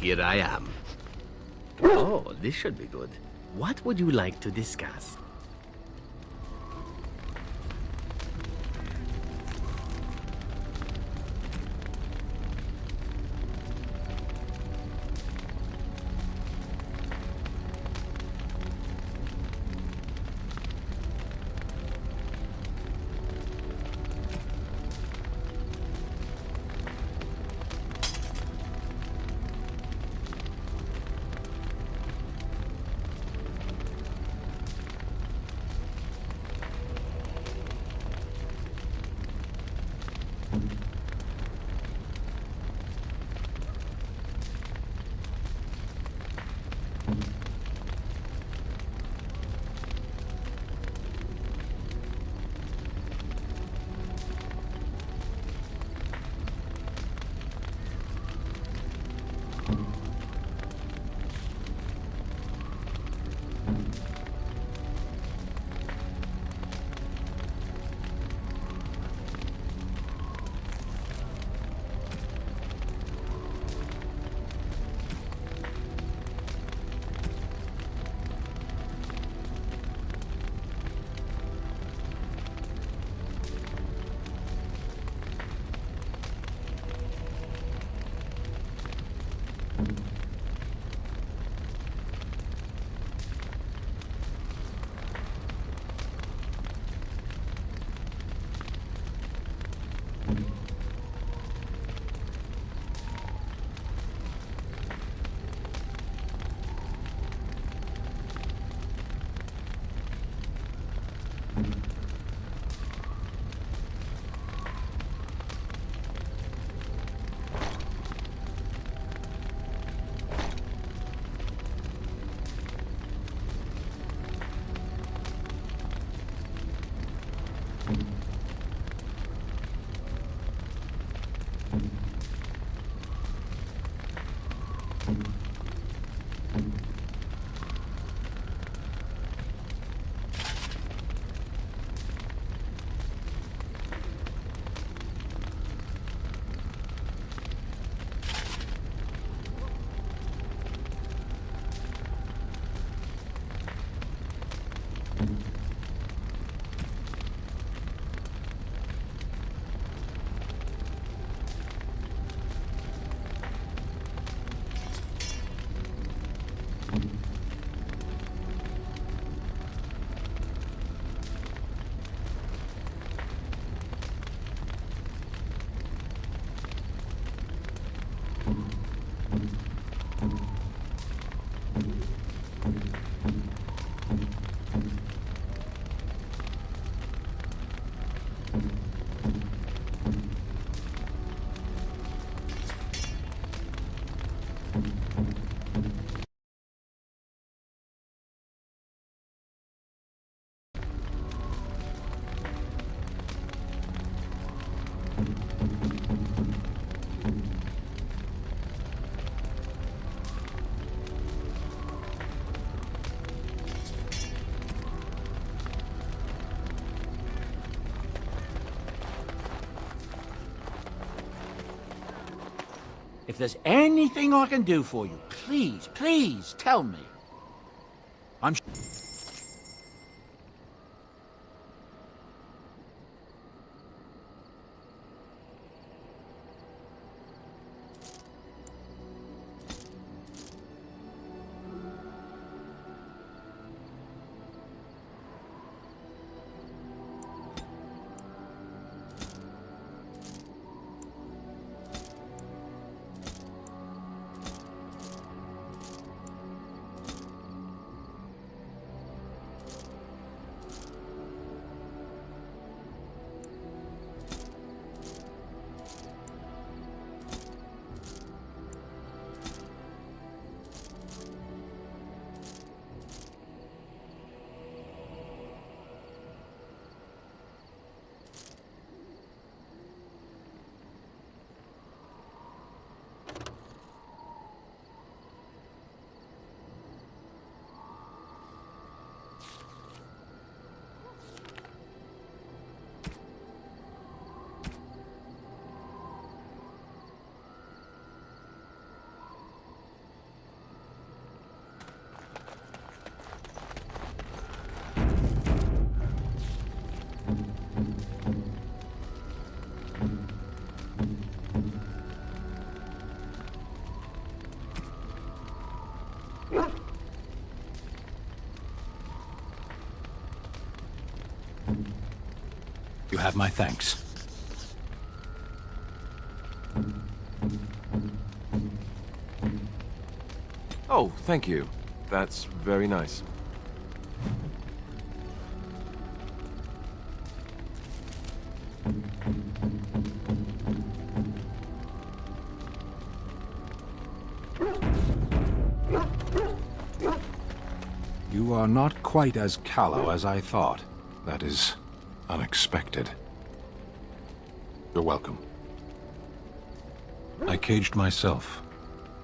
here I am. Oh, this should be good. What would you like to discuss? If there's anything I can do for you, please, please tell me. I'm... have my thanks. Oh, thank you. That's very nice. You are not quite as callow as I thought. That is unexpected. You're welcome. I caged myself.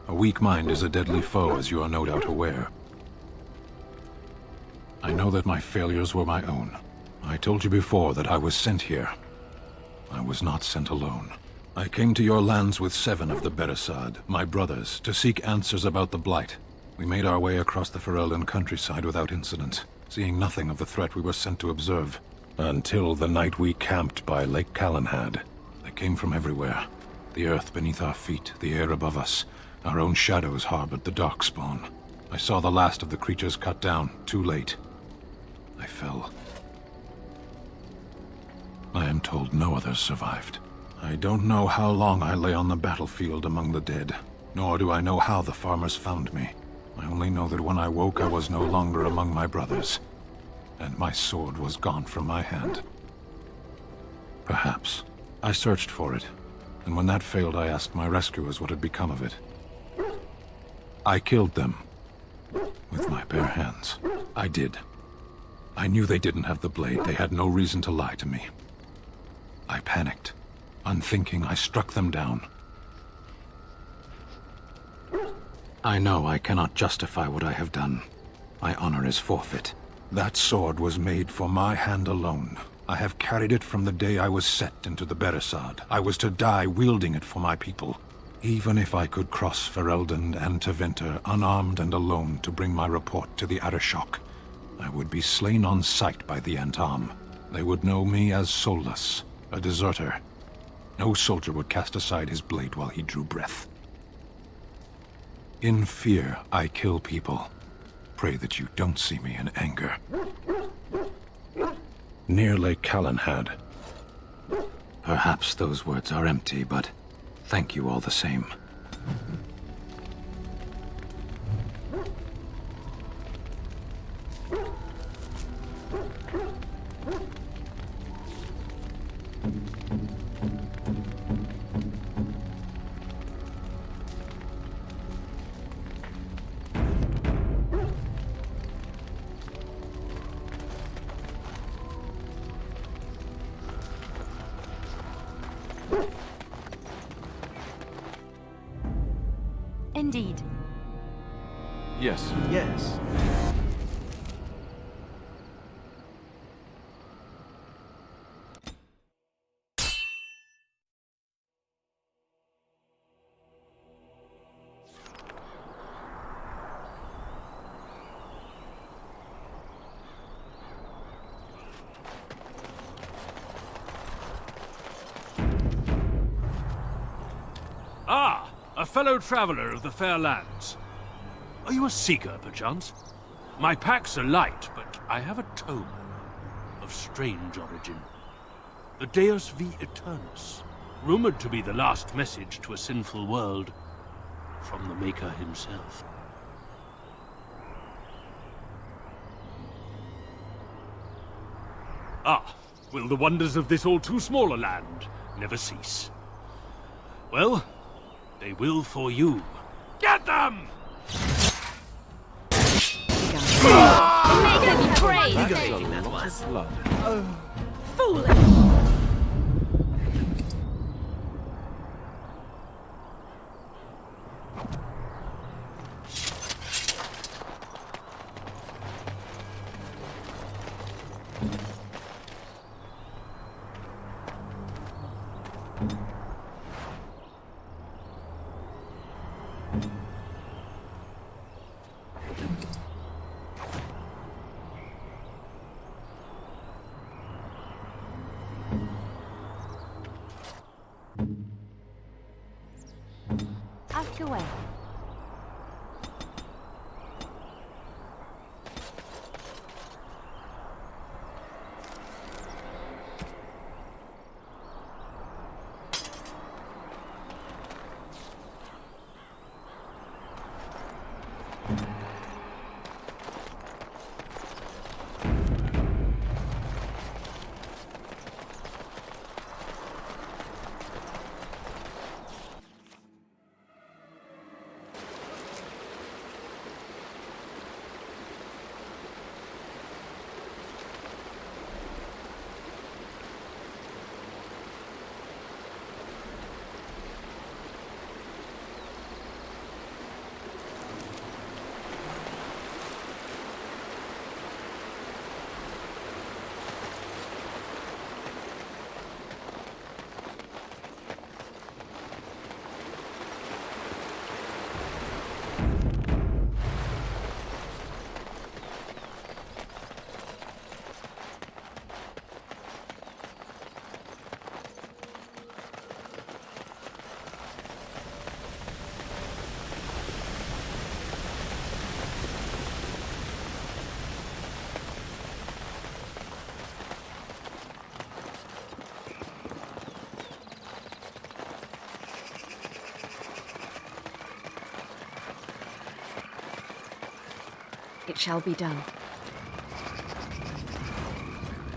A weak mind is a deadly foe, as you are no doubt aware. I know that my failures were my own. I told you before that I was sent here. I was not sent alone. I came to your lands with 7 of the Beresad, my brothers, to seek answers about the Blight. We made our way across the Ferelden countryside without incident, seeing nothing of the threat we were sent to observe. Until the night we camped by Lake Calenhad. They came from everywhere. The earth beneath our feet, the air above us. Our own shadows harbored the Darkspawn. I saw the last of the creatures cut down, too late. I fell. I am told no others survived. I don't know how long I lay on the battlefield among the dead, nor do I know how the farmers found me. I only know that when I woke I was no longer among my brothers, and my sword was gone from my hand. Perhaps. I searched for it, and when that failed I asked my rescuers what had become of it. I killed them. With my bare hands. I did. I knew they didn't have the blade. They had no reason to lie to me. I panicked. Unthinking, I struck them down. I know I cannot justify what I have done. My honor is forfeit. That sword was made for my hand alone. I have carried it from the day I was set into the Beresad. I was to die wielding it for my people. Even if I could cross Ferelden and Tevinter unarmed and alone to bring my report to the Arishok, I would be slain on sight by the Antam. They would know me as soulless, a deserter. No soldier would cast aside his blade while he drew breath. In fear, I kill people. Pray that you don't see me in anger. Near Lake Calenhad. Perhaps those words are empty, but thank you all the same. Indeed. Yes. Yes. Ah, a fellow traveler of the fair lands. Are you a seeker, perchance? My packs are light, but I have a tome of strange origin. The Deus V Eternus, rumored to be the last message to a sinful world from the Maker himself. Ah, will the wonders of this all too small a land never cease? Well, they will for you. Get them! May they be praised! Invigorating that was. Foolish! Ask away. It shall be done.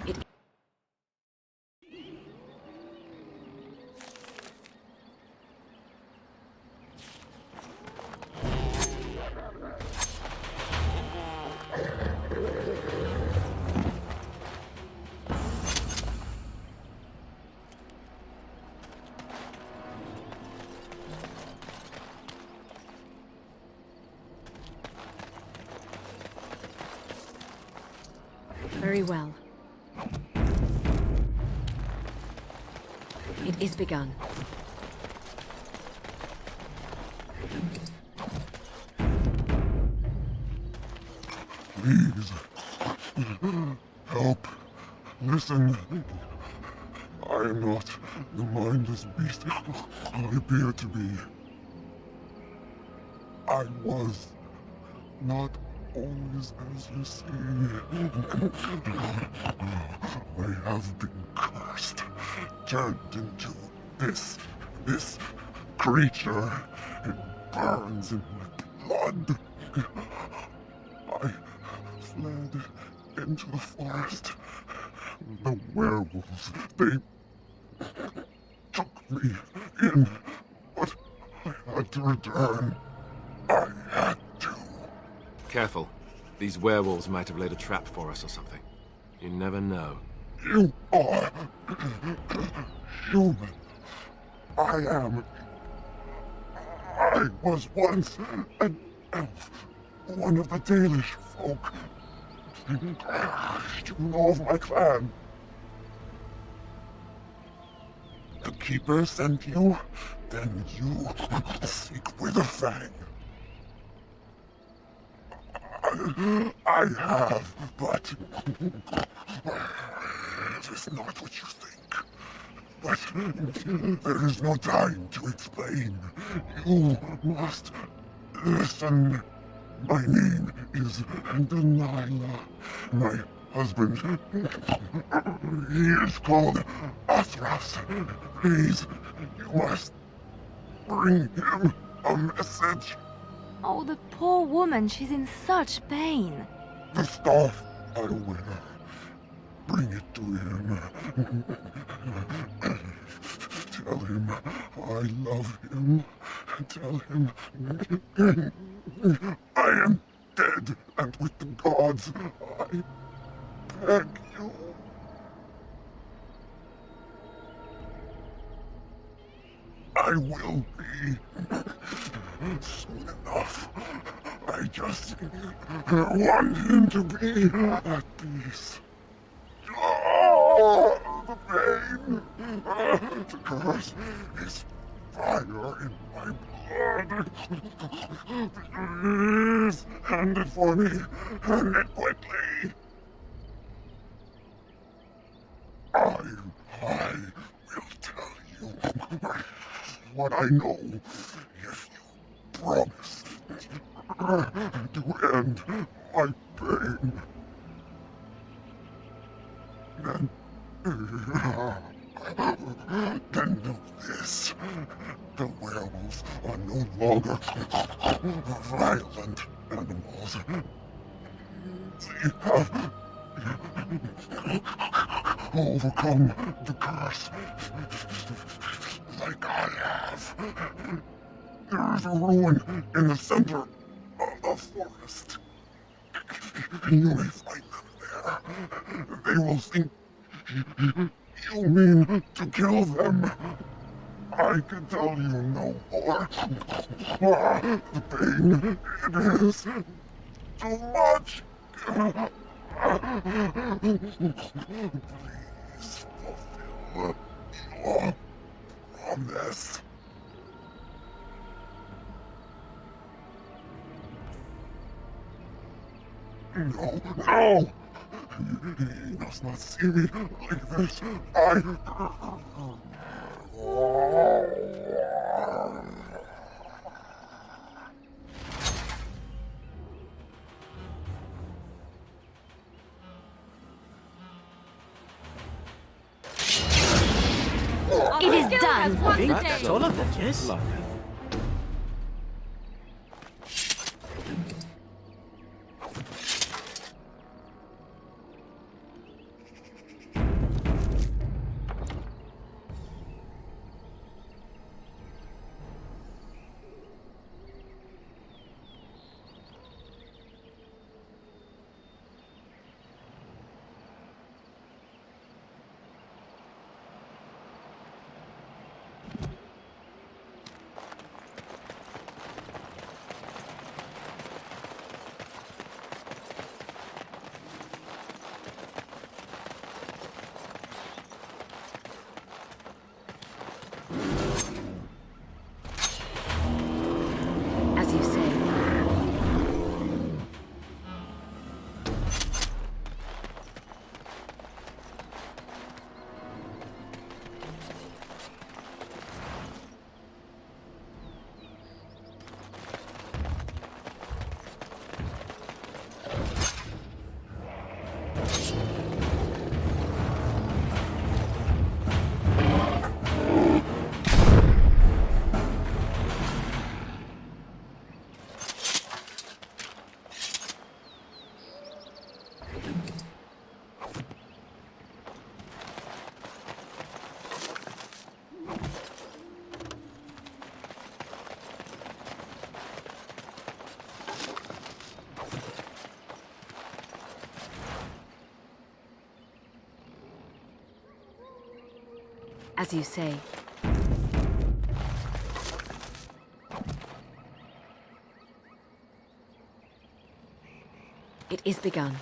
It Very well. It is begun. Please. Help. Listen. I am not the mindless beast I appear to be. I was not always as you see. I have been cursed, turned into this creature. It burns in my blood. I fled into the forest. The werewolves, they took me in, but I had to return. I had to. Careful. These werewolves might have laid a trap for us or something. You never know. You are human. I was once an elf, one of the Dalish folk. You know of my clan. The Keeper sent you, then you seek Witherfang. I have, but it is not what you think. But there is no time to explain. You must listen. My name is Delilah. My husband, he is called Athras. Please, you must bring him a message. Oh, the poor woman, she's in such pain. The staff I wear. Bring it to him. Tell him I love him. Tell him I am dead and with the gods. I beg you. I will be soon enough. I just want him to be at peace. Oh, the pain! The curse is fire in my blood. Please, hand it for me. Hand it quickly. I will tell you what I know if you promise to end my pain. Then know this. The werewolves are no longer violent animals. They have overcome the curse like I have. There is a ruin in the center of the forest. You may find them there. They will think you mean to kill them. I can tell you no more. The pain, it is too much. Please fulfill your promise. No! He must not see me like this. It is done. I think that's all of them, yes? As you say. It is begun.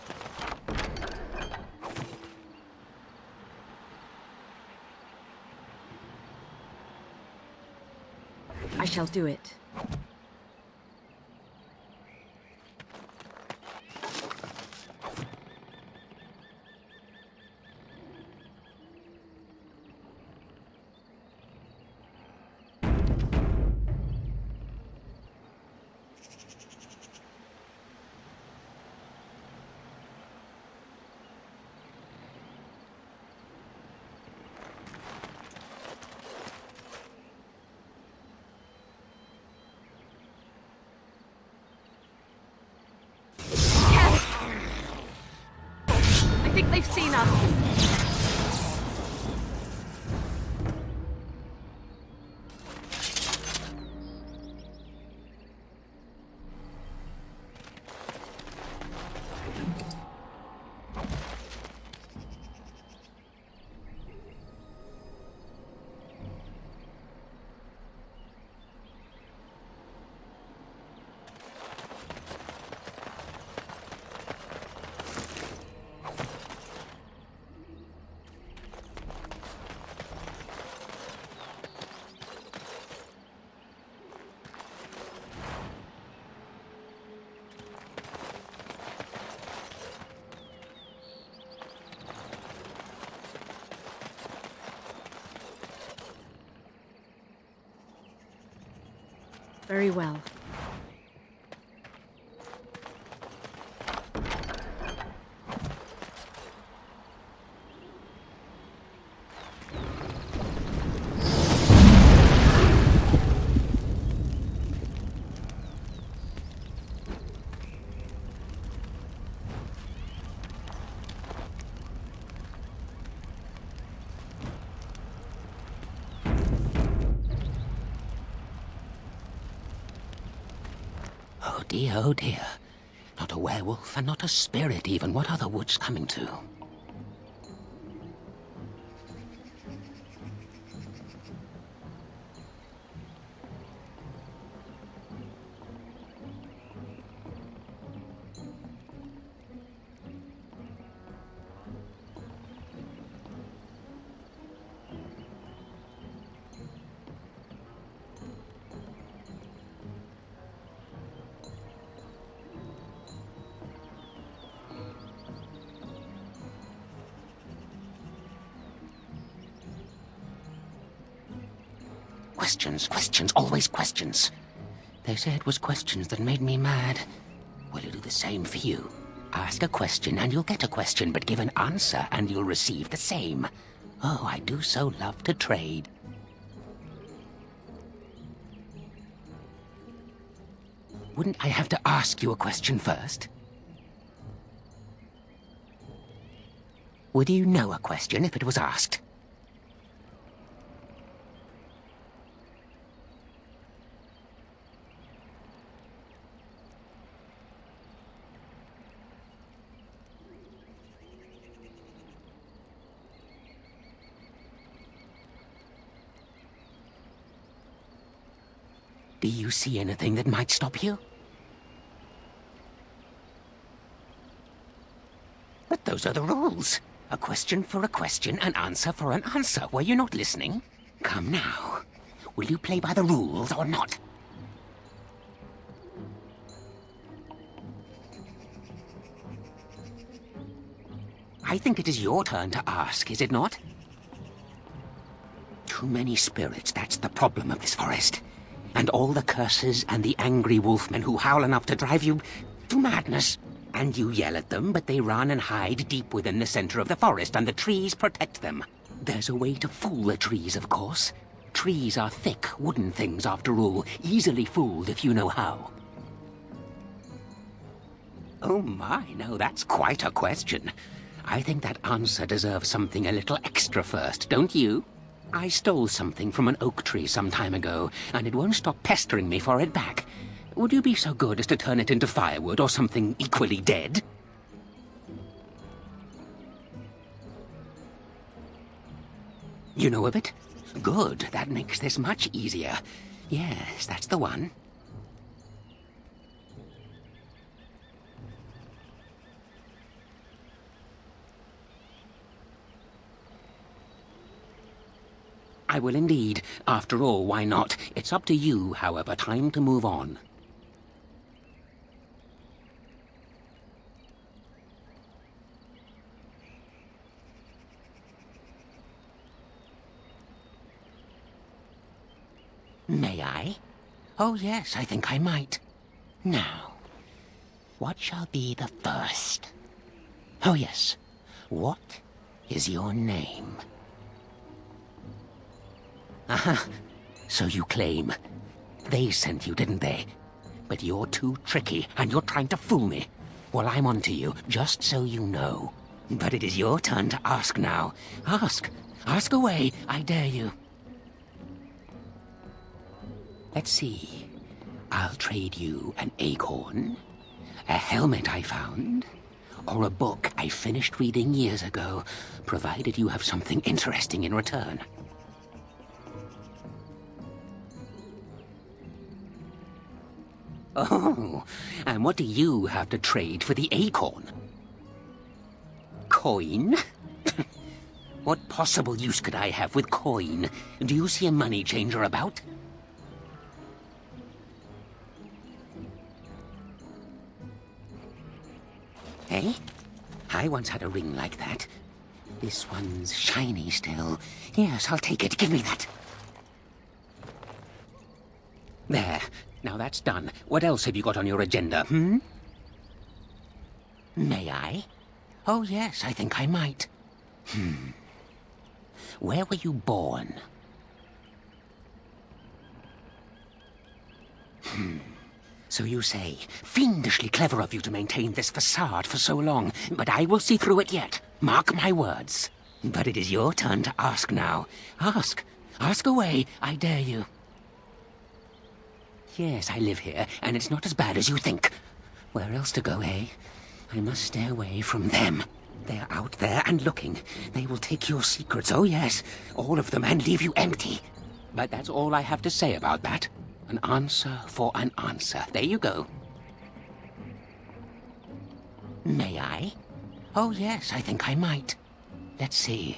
I shall do it. I think they've seen us. Very well. Oh dear. Not a werewolf and not a spirit even. What are the woods coming to? Questions, always questions. They say it was questions that made me mad. Well, it'll do the same for you. Ask a question and you'll get a question, but give an answer and you'll receive the same. Oh, I do so love to trade. Wouldn't I have to ask you a question first? Would you know a question if it was asked? Do you see anything that might stop you? But those are the rules. A question for a question, an answer for an answer. Were you not listening? Come now. Will you play by the rules or not? I think it is your turn to ask, is it not? Too many spirits, that's the problem of this forest. And all the curses and the angry wolfmen who howl enough to drive you to madness. And you yell at them, but they run and hide deep within the center of the forest, and the trees protect them. There's a way to fool the trees, of course. Trees are thick, wooden things, after all, easily fooled if you know how. Oh my, no, that's quite a question. I think that answer deserves something a little extra first, don't you? I stole something from an oak tree some time ago, and it won't stop pestering me for it back. Would you be so good as to turn it into firewood or something equally dead? You know of it? Good, that makes this much easier. Yes, that's the one. I will indeed. After all, why not? It's up to you, however. Time to move on. May I? Oh, yes, I think I might. Now, what shall be the first? Oh, yes. What is your name? Aha, so you claim. They sent you, didn't they? But you're too tricky, and you're trying to fool me. Well, I'm on to you, just so you know. But it is your turn to ask now. Ask. Ask away, I dare you. Let's see. I'll trade you an acorn, a helmet I found, or a book I finished reading years ago, provided you have something interesting in return. Oh, and what do you have to trade for the acorn? Coin? What possible use could I have with coin? Do you see a money changer about? Eh? I once had a ring like that. This one's shiny still. Yes, I'll take it. Give me that. There. Now that's done. What else have you got on your agenda, hmm? May I? Oh, yes, I think I might. Where were you born? So you say. Fiendishly clever of you to maintain this facade for so long, but I will see through it yet. Mark my words. But it is your turn to ask now. Ask. Ask away, I dare you. Yes, I live here, and it's not as bad as you think. Where else to go, eh? I must stay away from them. They're out there and looking. They will take your secrets, oh yes, all of them, and leave you empty. But that's all I have to say about that. An answer for an answer. There you go. May I? Oh yes, I think I might. Let's see.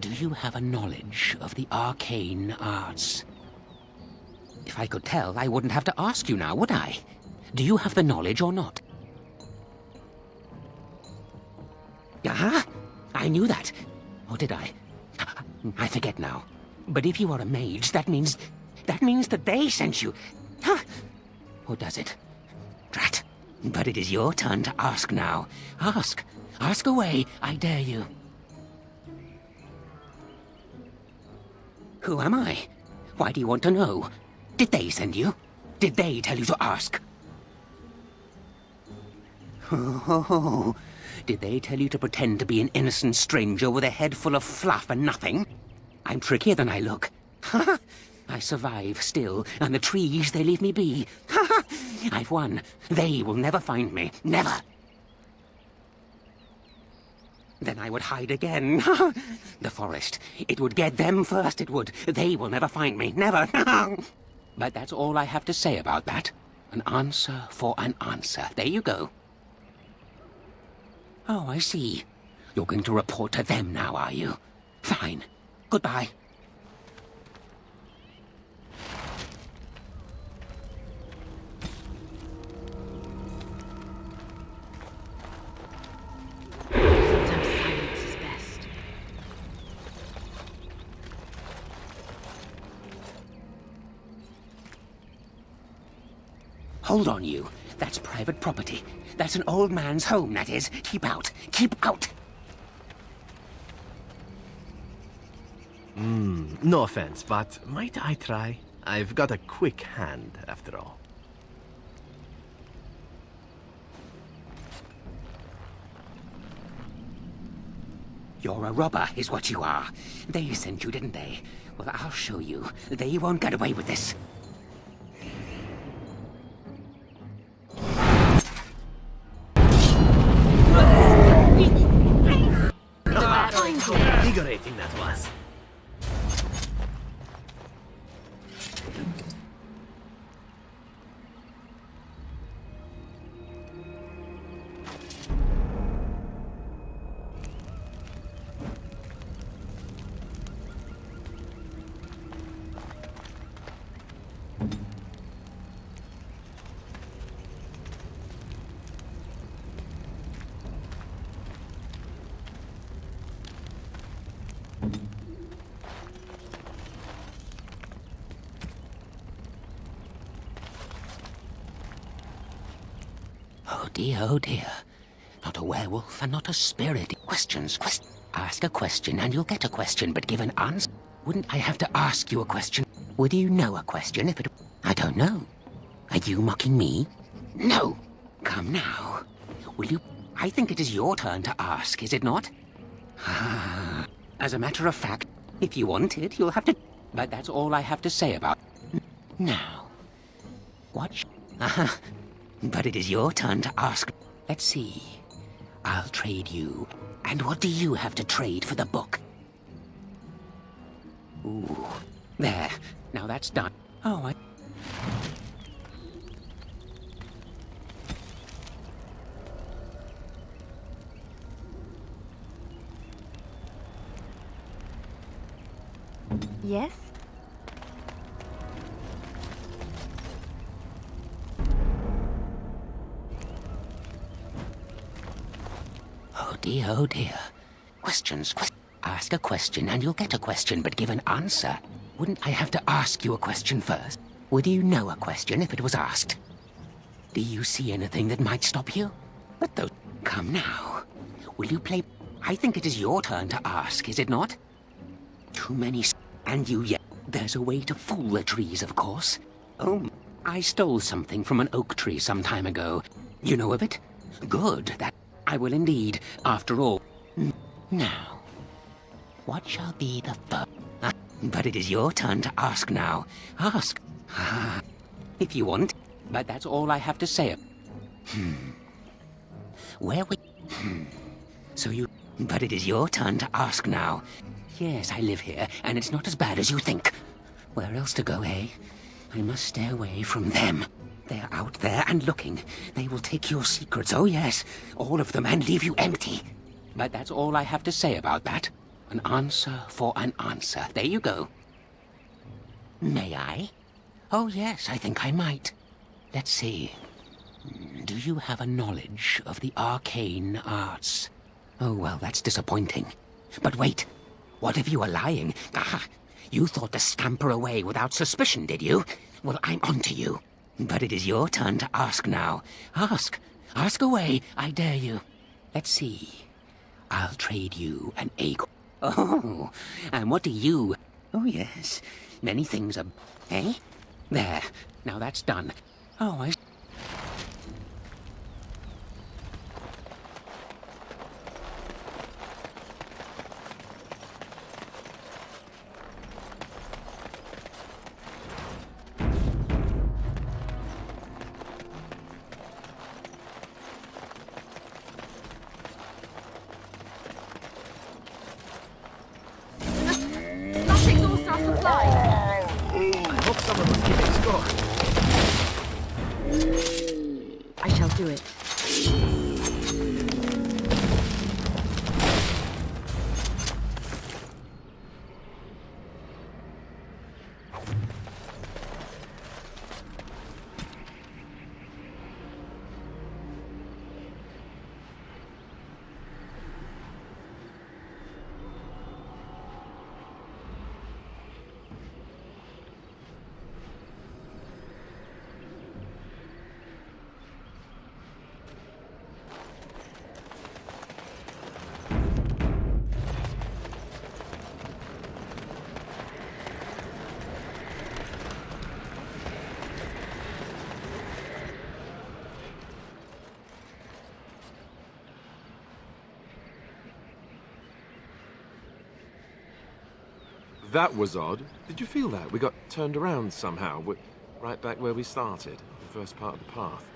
Do you have a knowledge of the arcane arts? If I could tell, I wouldn't have to ask you now, would I? Do you have the knowledge or not? Ah, I knew that. Or did I? I forget now. But if you are a mage, that means that they sent you. Huh? Or does it? Drat. But it is your turn to ask now. Ask. Ask away, I dare you. Who am I? Why do you want to know? Did they send you? Did they tell you to ask? Oh, did they tell you to pretend to be an innocent stranger with a head full of fluff and nothing? I'm trickier than I look. Ha! I survive still, and the trees, they leave me be. Ha! I've won. They will never find me. Never. Then I would hide again. The forest. It would get them first, it would. They will never find me. Never. But that's all I have to say about that. An answer for an answer. There you go. Oh, I see. You're going to report to them now, are you? Fine. Goodbye. Sometimes silence is best. Hold on, you. That's private property. That's an old man's home, that is. Keep out. Keep out. No offense, but might I try? I've got a quick hand, after all. You're a robber, is what you are. They sent you, didn't they? Well, I'll show you. They won't get away with this. Invigorating that was. Oh dear, oh dear. Not a werewolf and not a spirit. Questions. Ask a question and you'll get a question, but give an answer. Wouldn't I have to ask you a question? Would you know a question if it... I don't know. Are you mocking me? No. Come now. Will you... I think it is your turn to ask, is it not? As a matter of fact, if you want it, you'll have to... But that's all I have to say about... Now. What? But it is your turn to ask. Let's see. I'll trade you. And what do you have to trade for the book? Ooh. There. Now that's done. Oh, I... Yes? Oh dear, oh dear. Questions. Ask a question and you'll get a question, but give an answer. Wouldn't I have to ask you a question first? Would you know a question if it was asked? Do you see anything that might stop you? But though... Come now. Will you play... I think it is your turn to ask, is it not? Too many... And you yet... There's a way to fool the trees, of course. Oh, I stole something from an oak tree some time ago. You know of it? Good, that... I will indeed, after all. Now, what shall be the first? But it is your turn to ask now. Ask. If you want. But that's all I have to say. Where we... So you... But it is your turn to ask now. Yes, I live here, and it's not as bad as you think. Where else to go, eh? I must stay away from them. They're out there and looking. They will take your secrets, oh yes, all of them, and leave you empty. But that's all I have to say about that. An answer for an answer. There you go. May I? Oh yes, I think I might. Let's see. Do you have a knowledge of the arcane arts? Oh, well, that's disappointing. But wait. What if you are lying? Ah, you thought to scamper away without suspicion, did you? Well, I'm on to you. But it is your turn to ask now. Ask. Ask away, I dare you. Let's see. I'll trade you an egg. Oh, and what do you... Oh, yes. Many things are... Eh? There. Now that's done. Oh, I... Let's exhaust our supplies. I hope someone was keeping score. I shall do it. That was odd. Did you feel that? We got turned around somehow. We're right back where we started, the first part of the path.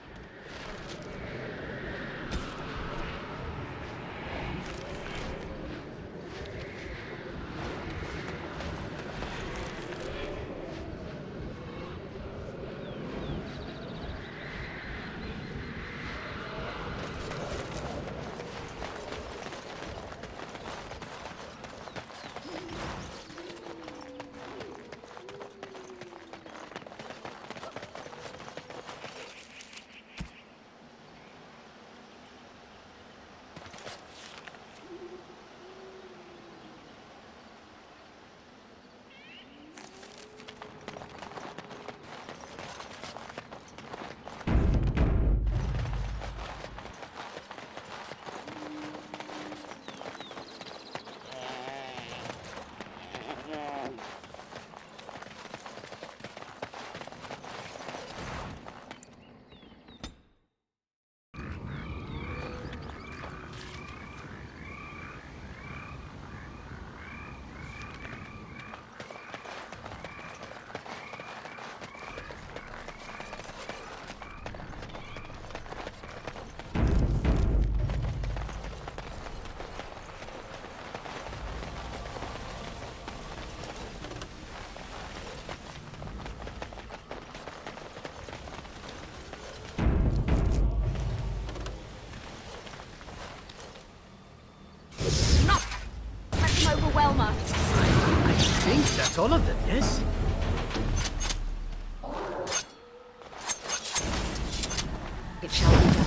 It shall be done.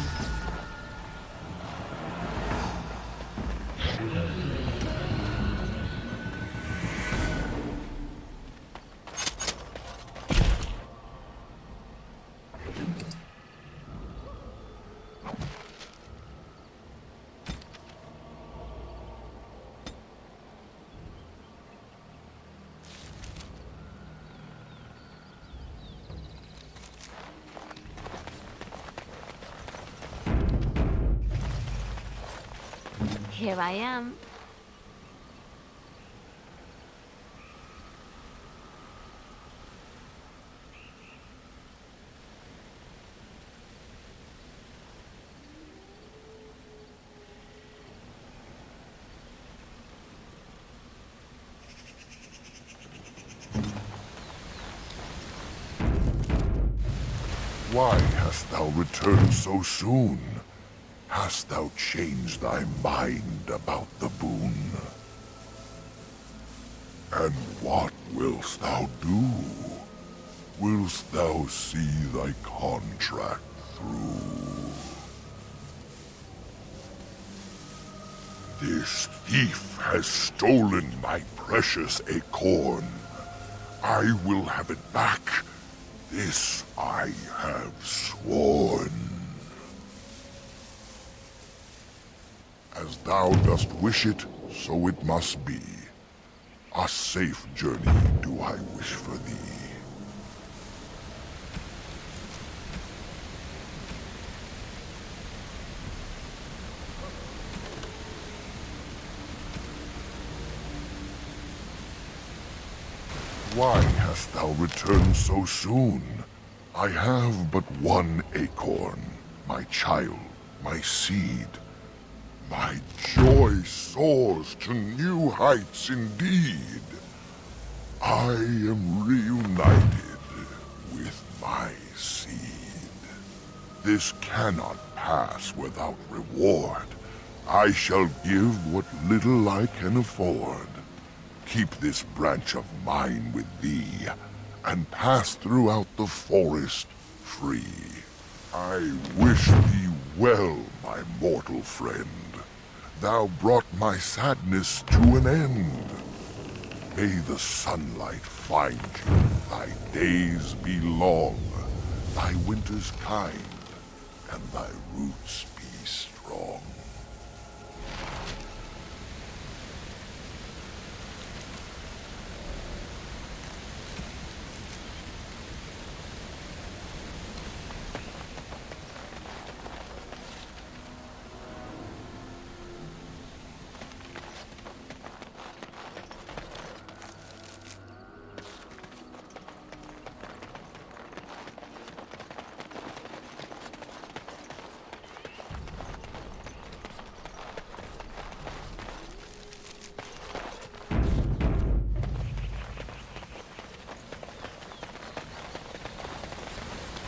Here I am. Why hast thou returned so soon? Hast thou changed thy mind about the boon? And what wilt thou do? Wilt thou see thy contract through? This thief has stolen my precious acorn. I will have it back. This I have sworn. As thou dost wish it, so it must be. A safe journey do I wish for thee. Why hast thou returned so soon? I have but one acorn, my child, my seed. My joy soars to new heights indeed. I am reunited with my seed. This cannot pass without reward. I shall give what little I can afford. Keep this branch of mine with thee, and pass throughout the forest free. I wish thee well, my mortal friend. Thou brought my sadness to an end. May the sunlight find you, thy days be long, thy winters kind, and thy roots be strong.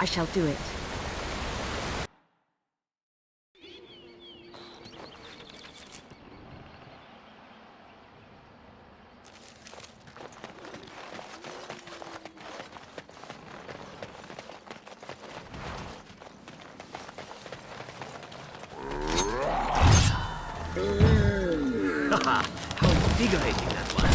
I shall do it. Haha, how invigorating that was.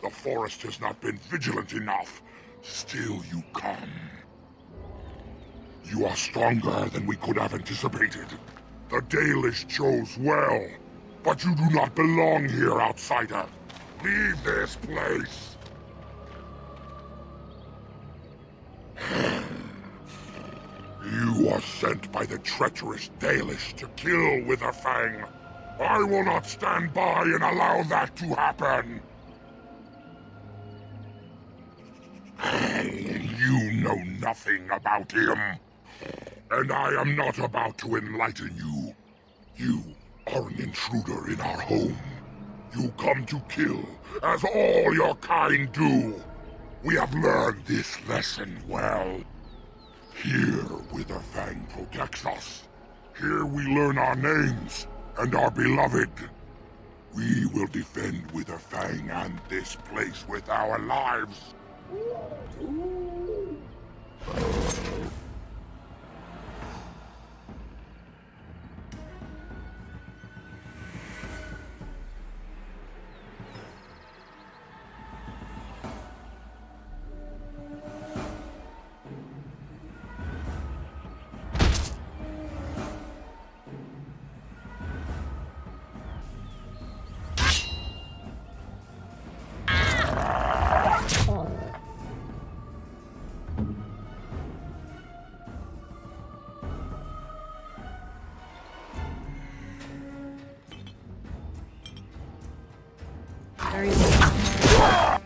The forest has not been vigilant enough. Still you come. You are stronger than we could have anticipated. The Dalish chose well, but you do not belong here, outsider. Leave this place. You are sent by the treacherous Dalish to kill Witherfang. I will not stand by and allow that to happen. You know nothing about him. and I am not about to enlighten you. You are an intruder in our home. You come to kill, as all your kind do. We have learned this lesson well. Here, Witherfang protects us. Here we learn our names and are beloved. We will defend Witherfang and this place with our lives. Very well.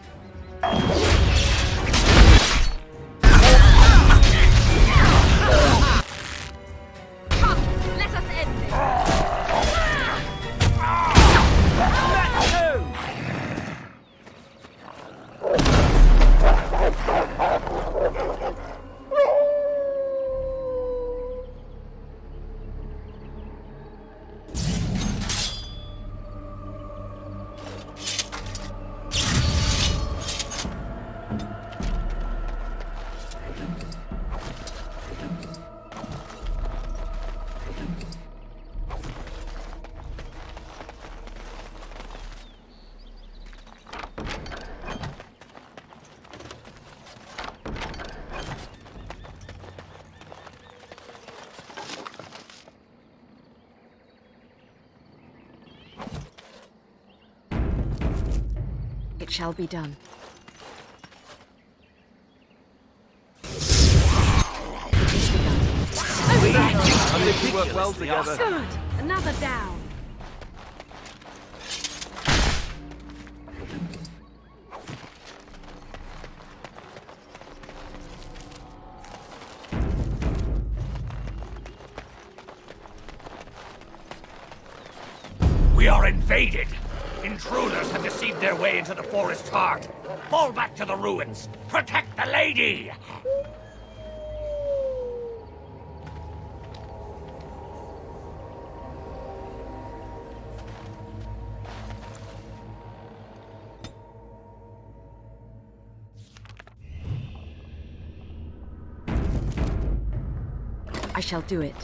Come, let us end this. It shall be done. I think we work well together. Good. Another down. We are invaded! Intruders have deceived their way into the forest's heart. Fall back to the ruins. Protect the lady! I shall do it.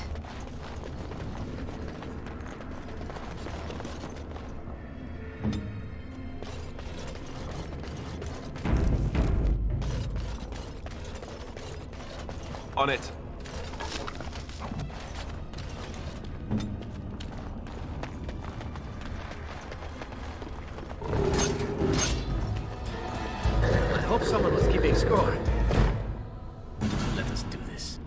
On it. I hope someone was keeping score. Let us do this.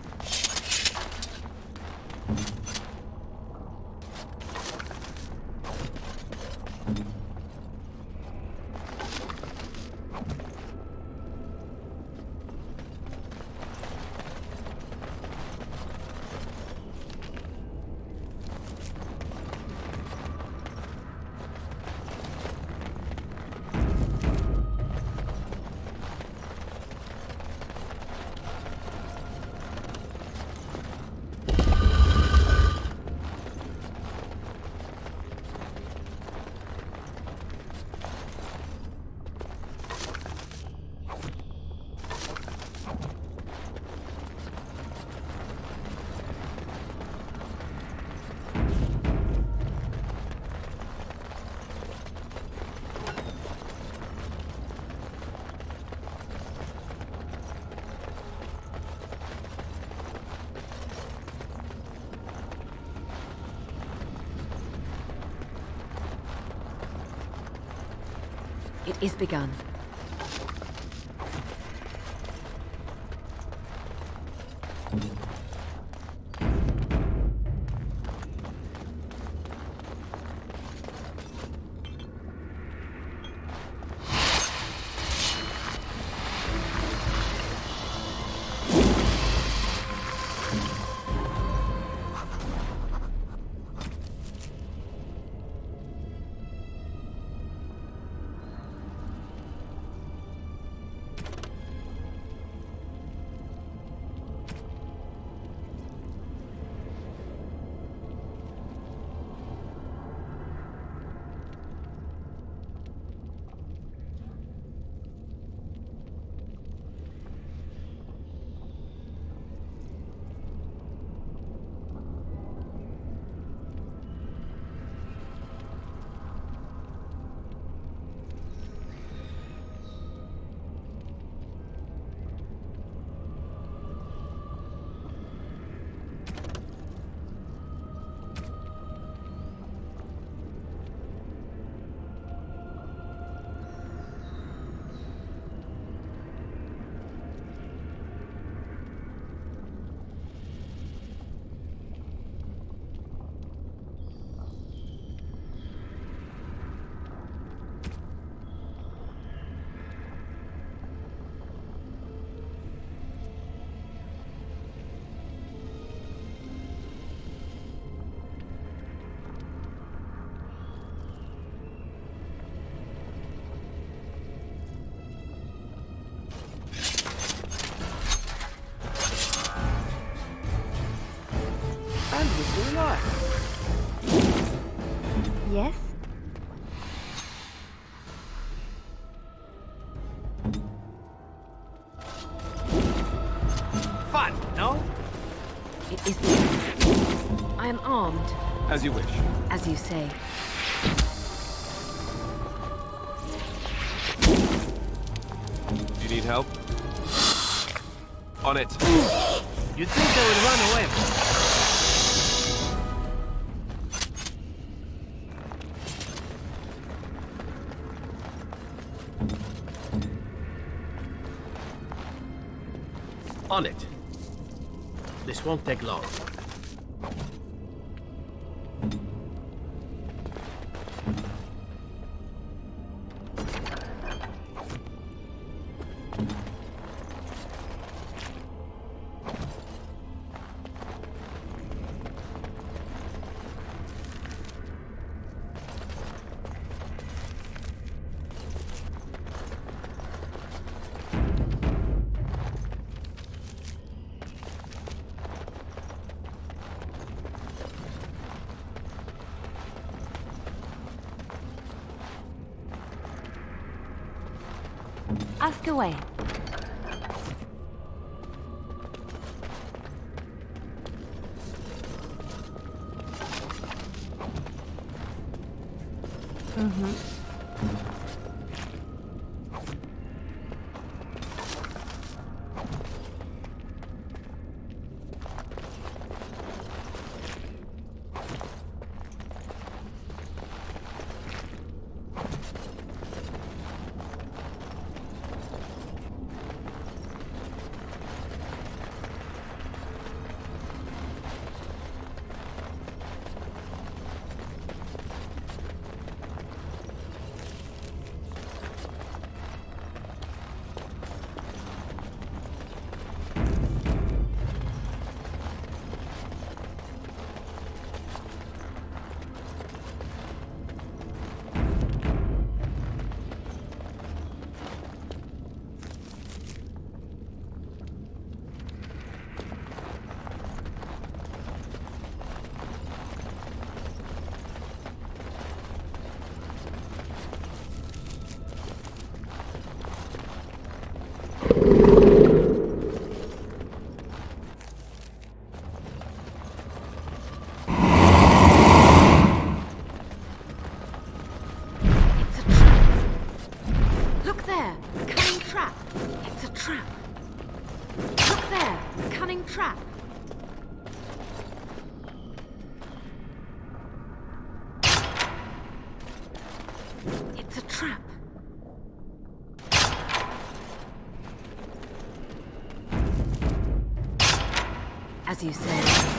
It is begun. And we're still alive. Yes? Fun, no? It is the I am armed, As you wish. as you say. Do you need help? On it. You'd think they would run away. On it. This won't take long. Ask away. Look there! Cunning trap! It's a trap! Look there! Cunning trap! It's a trap! As you say.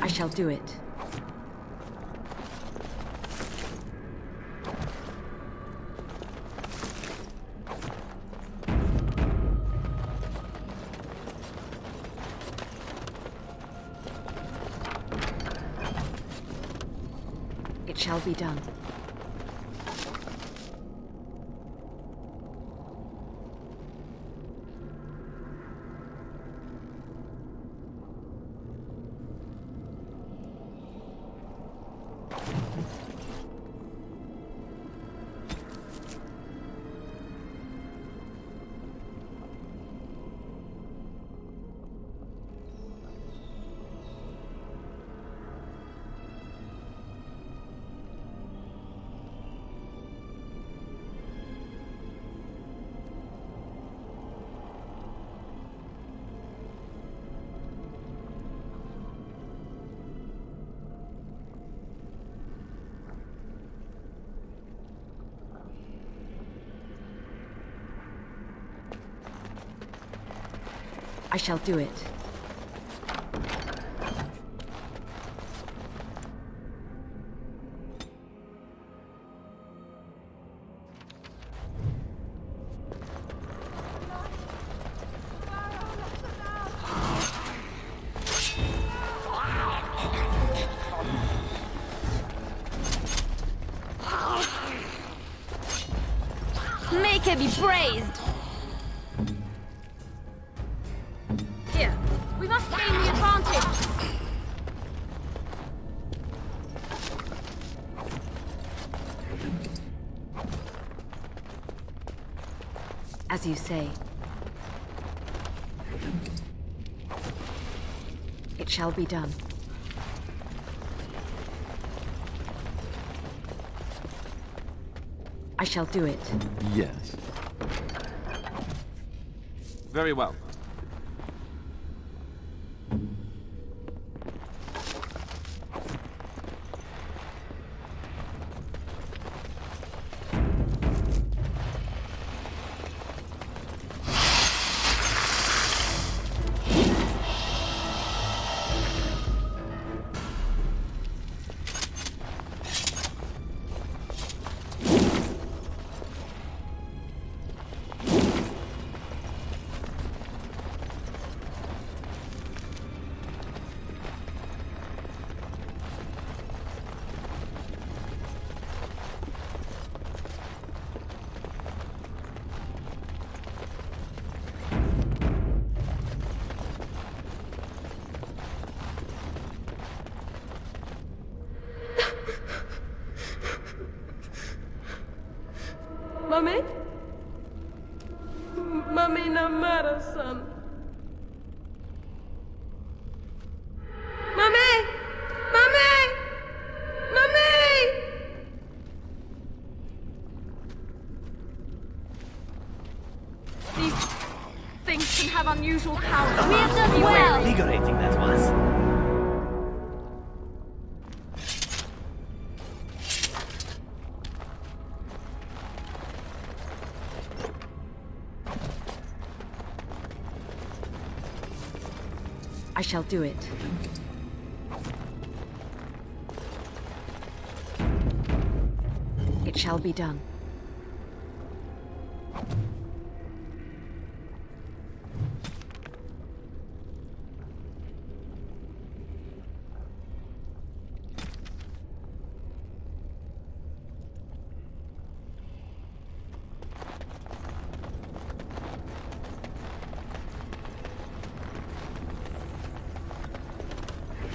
I shall do it. It shall be done. I shall do it. Make her be praised! Here, we must gain the advantage! As you say. It shall be done. I shall do it. Yes. Very well. Mummy? Mummy, no matter, son. Mummy! Mummy! Mummy! These things can have unusual powers. We have done well! Invigorating that was. I shall do it. It shall be done.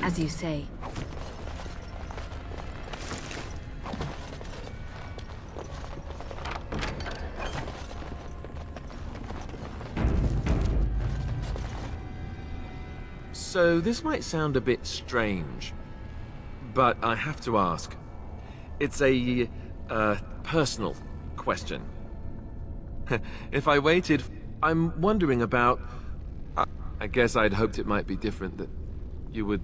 As you say. So this might sound a bit strange, but I have to ask. It's a personal question. If I waited, I'm wondering about. I guess I'd hoped it might be different. That you would.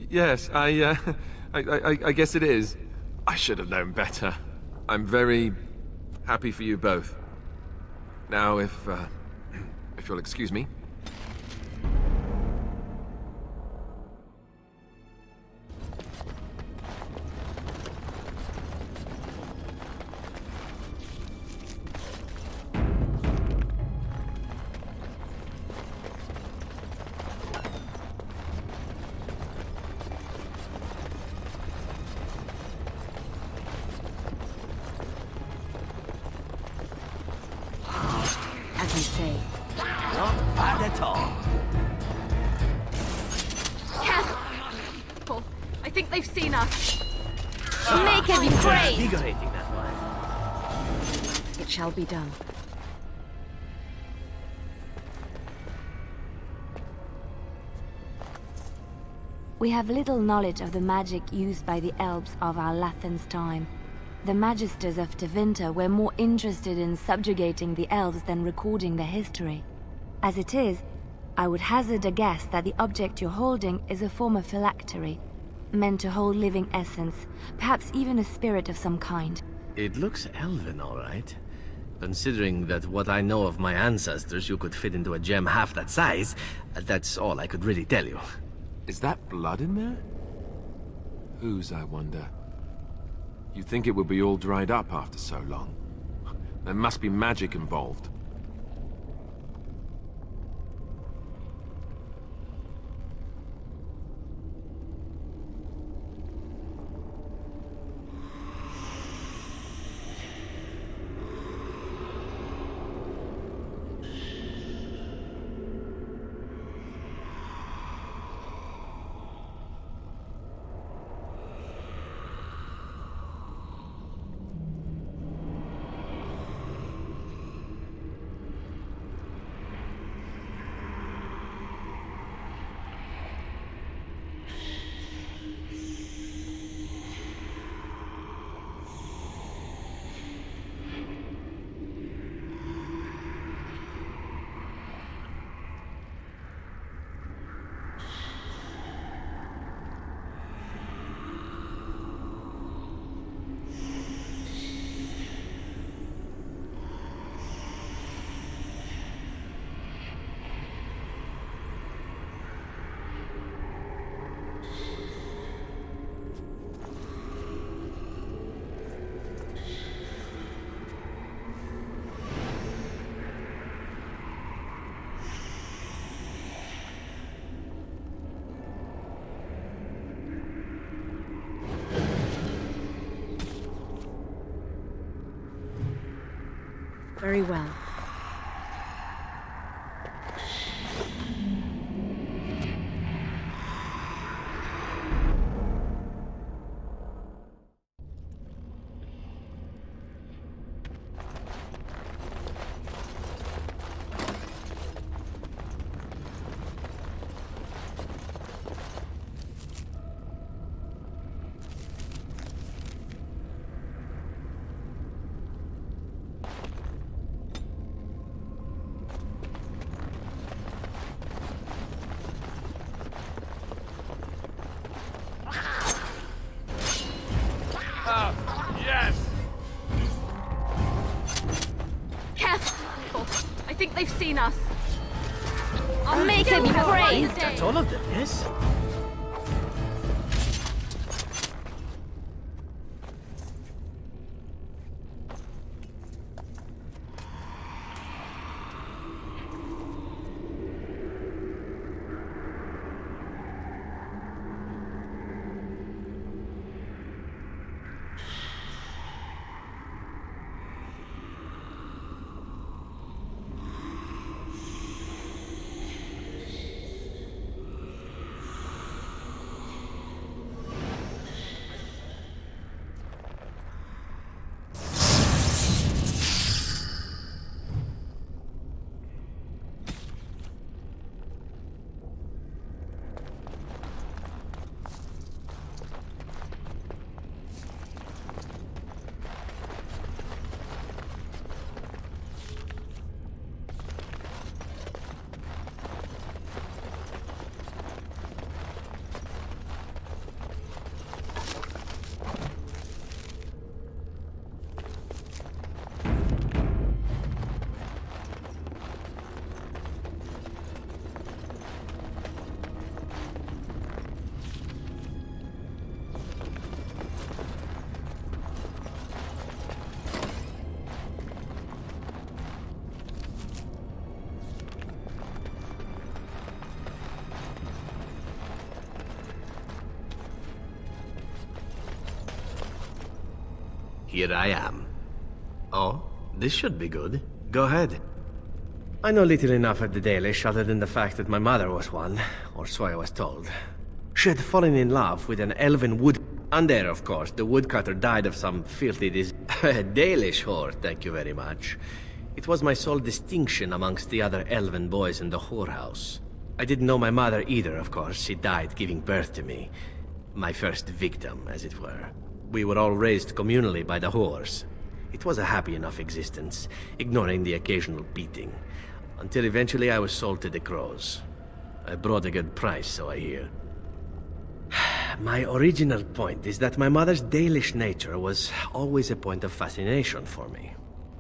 Yes, I guess it is. I should have known better. I'm very happy for you both. Now, if you'll excuse me. As you say. Not bad at all. Careful! I think they've seen us. Make her be praised! Invigorating that was. It shall be done. We have little knowledge of the magic used by the elves of our Lathan's time. The magisters of Tevinter were more interested in subjugating the elves than recording their history. As it is, I would hazard a guess that the object you're holding is a form of phylactery, meant to hold living essence, perhaps even a spirit of some kind. It looks elven, all right. Considering that what I know of my ancestors, you could fit into a gem half that size, that's all I could really tell you. Is that blood in there? Whose, I wonder? You'd think it would be all dried up after so long. There must be magic involved. Very well. I think they've seen us. I'll make them praise. That's all of them, yes? Here I am. Oh, this should be good. Go ahead. I know little enough of the Dalish other than the fact that my mother was one, or so I was told. She had fallen in love with an elven wood... And there, of course, the woodcutter died of some filthy Dalish whore, thank you very much. It was my sole distinction amongst the other elven boys in the whorehouse. I didn't know my mother either, of course. She died giving birth to me. My first victim, as it were. We were all raised communally by the whores. It was a happy enough existence, ignoring the occasional beating. Until eventually I was sold to the crows. I brought a good price, so I hear. My original point is that my mother's Dalish nature was always a point of fascination for me.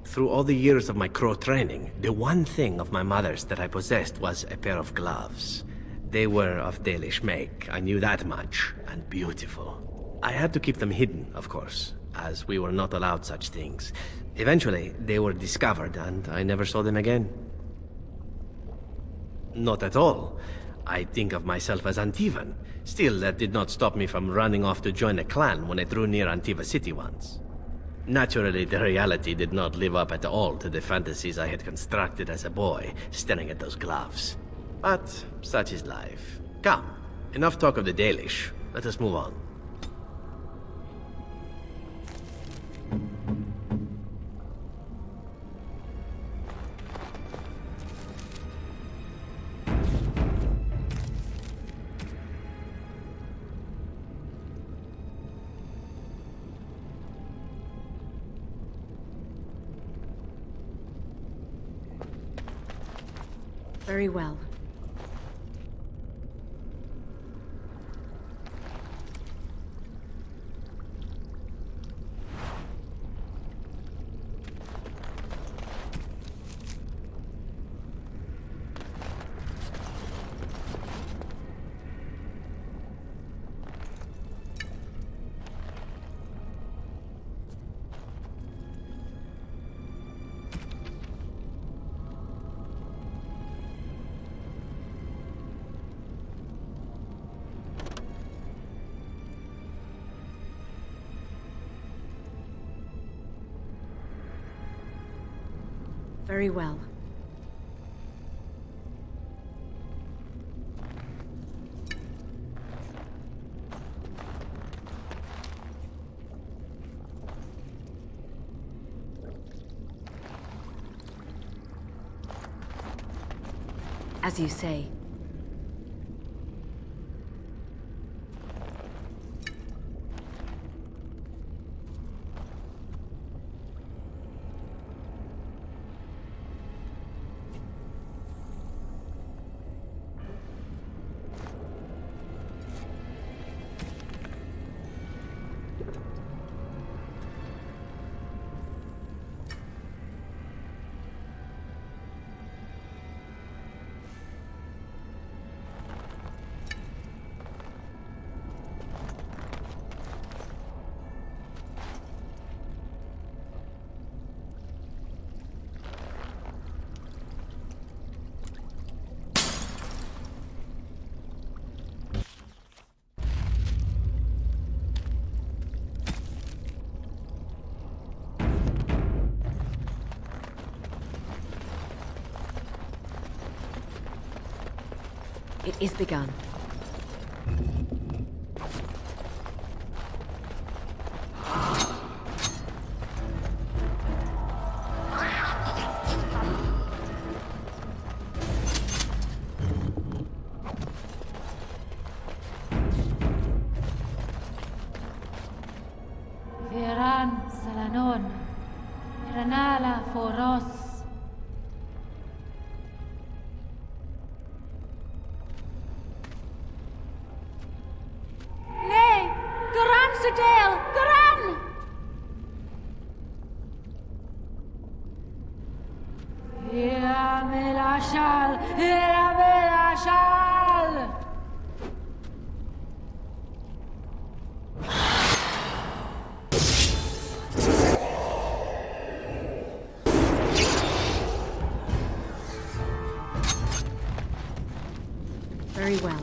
Through all the years of my crow training, the one thing of my mother's that I possessed was a pair of gloves. They were of Dalish make, I knew that much, and beautiful. I had to keep them hidden, of course, as we were not allowed such things. Eventually, they were discovered, and I never saw them again. Not at all. I think of myself as Antivan. Still, that did not stop me from running off to join a clan when I drew near Antiva City once. Naturally, the reality did not live up at all to the fantasies I had constructed as a boy, staring at those gloves. But such is life. Come, enough talk of the Dalish. Let us move on. Very well. Very well. As you say. It is begun. Viran Salanon, Ranala Foros. Very well.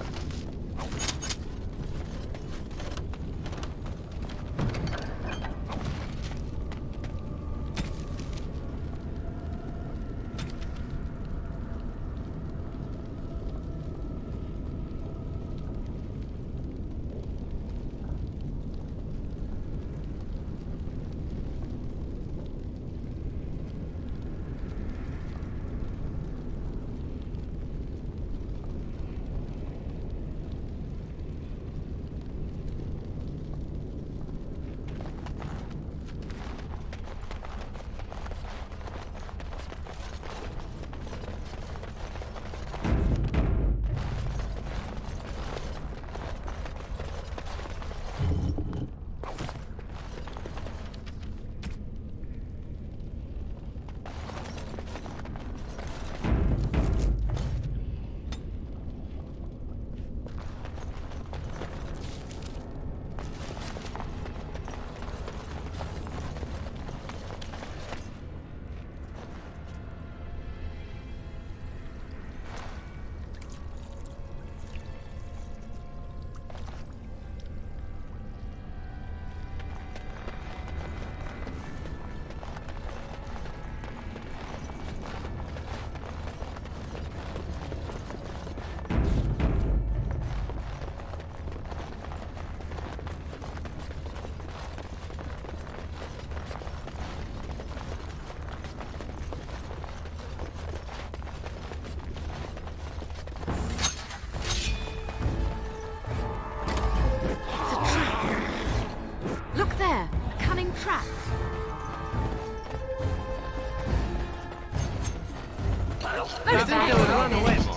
I think they would run away more.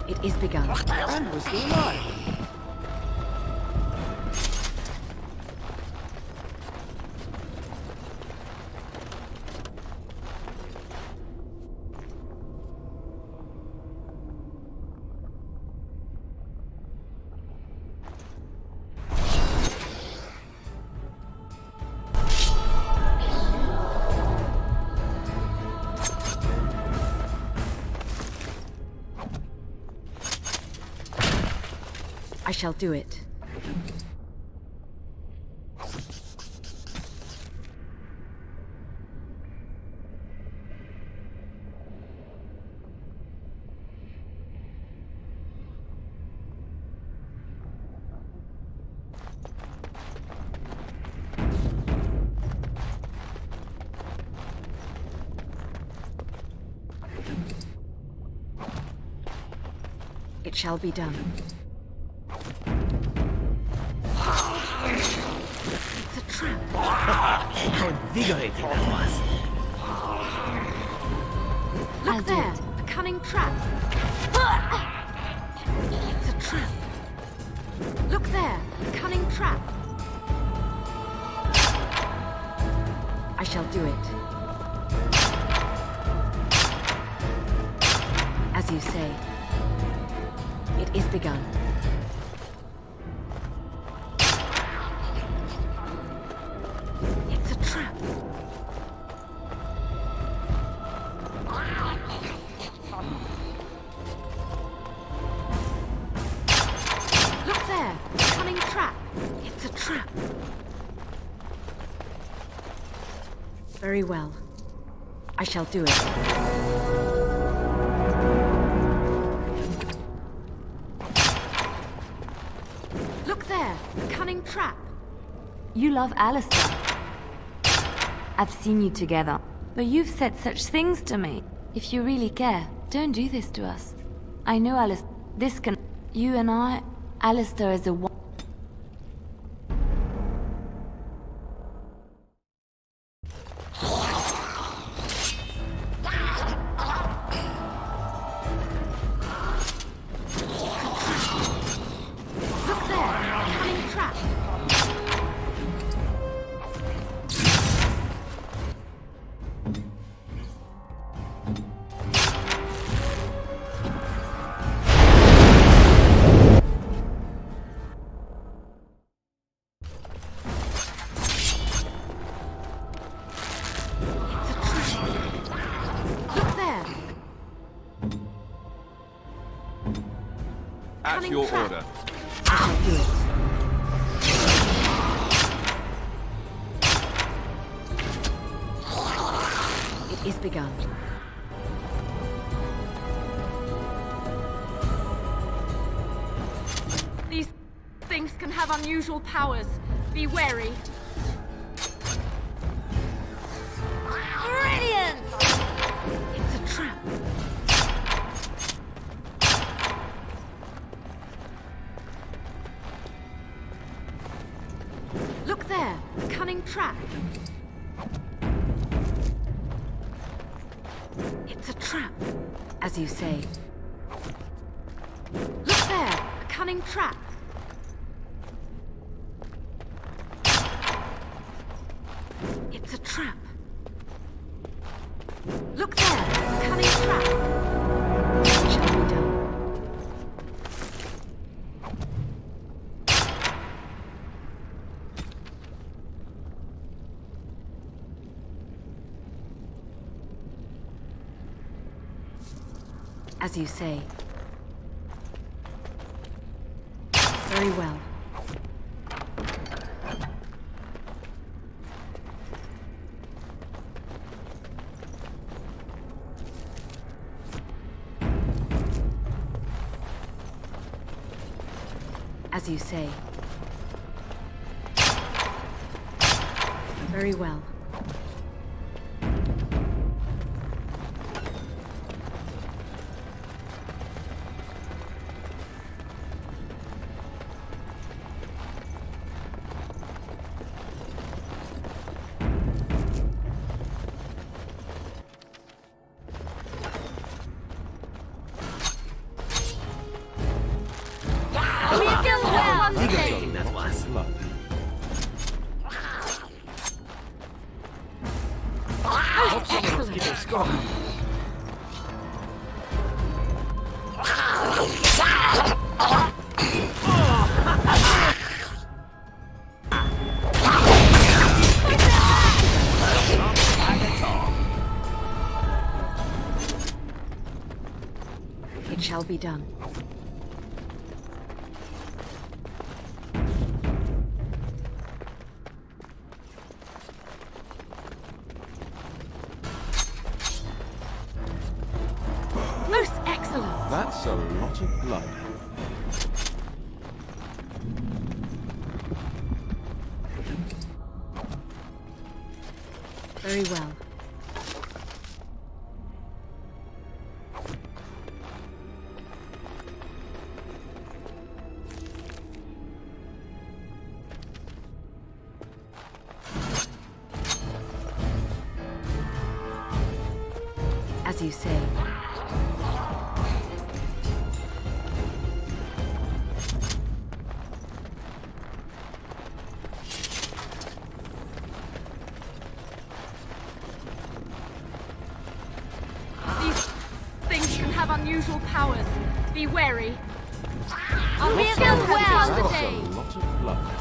It is begun. And we're still alive. I shall do it. It shall be done. It's a trap. How invigorating that was. Look there, a cunning trap. It's a trap. Look there, a cunning trap. I shall do it. As you say. It is begun. It's a trap. Look there, a cunning trap. It's a trap. Very well. I shall do it. Trap. You love Alistair. I've seen you together, but you've said such things to me. If you really care, don't do this to us. I know Alistair. This can... You and I... Alistair is a... At your order. I shall do it. It is begun. These things can have unusual powers. Be wary. Brilliant! It's a trap. Look there, a cunning trap. It's a trap, as you say. Look there, a cunning trap. It's a trap. Look there, a cunning trap. It shall be done. As you say. Very well. As you say. Very well. Taking that was. It shall be done. Most excellent. That's a lot of blood. Very well. As you say. These things can have unusual powers. Be wary. Our Real skill has well. won the That's day. a lot of blood.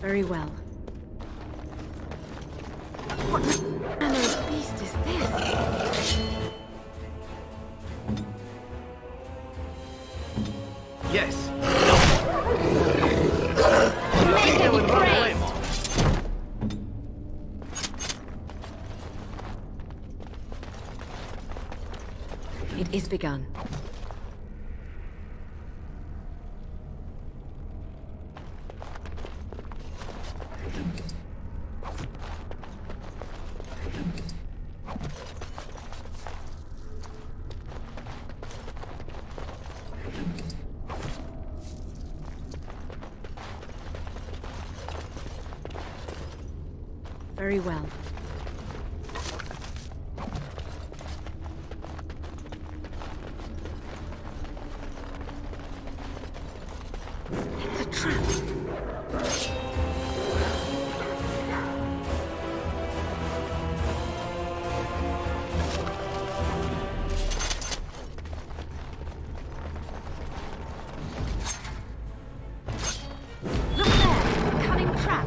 Very well. What manner of beast is this? Yes. Make him be praised. It is begun. Very well. It's a trap. Look there! Cunning trap.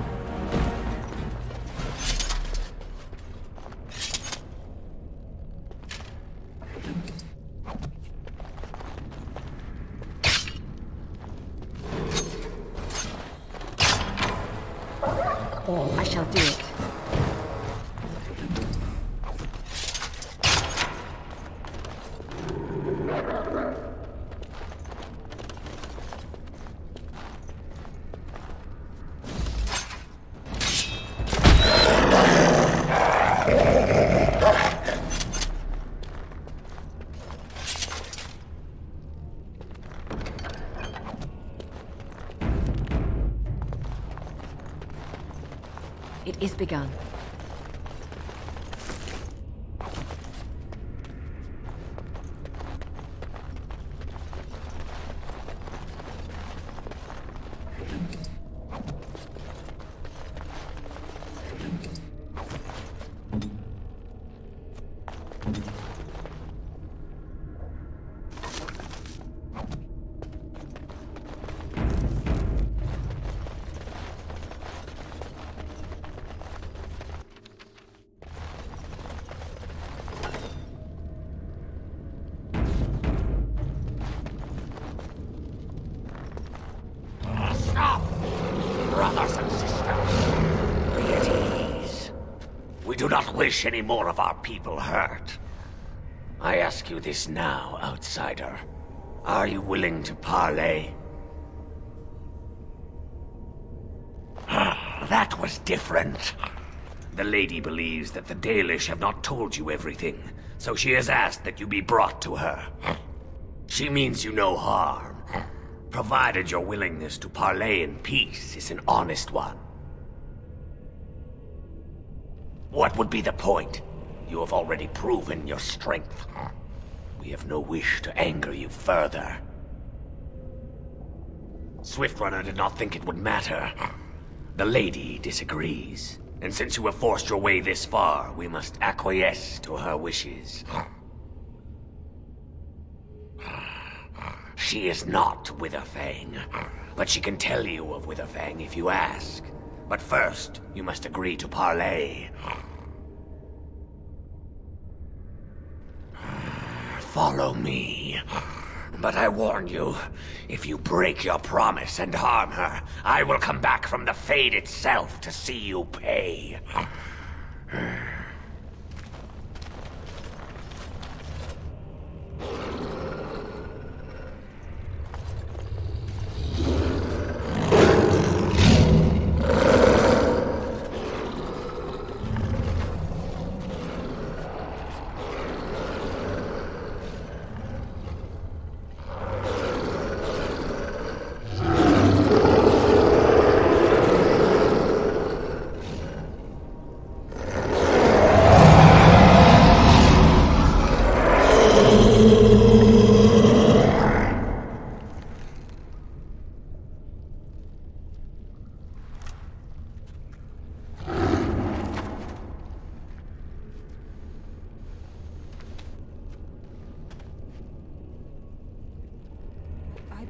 I shall do it. It is begun. Brothers and sisters, be at ease. We do not wish any more of our people hurt. I ask you this now, outsider. Are you willing to parley? That was different. The lady believes that the Dalish have not told you everything, so she has asked that you be brought to her. She means you no harm, provided your willingness to parley in peace is an honest one. What would be the point? You have already proven your strength. We have no wish to anger you further. Swiftrunner did not think it would matter. The lady disagrees, and since you have forced your way this far, we must acquiesce to her wishes. She is not Witherfang, but she can tell you of Witherfang if you ask. But first, you must agree to parley. Follow me. But I warn you, if you break your promise and harm her, I will come back from the Fade itself to see you pay.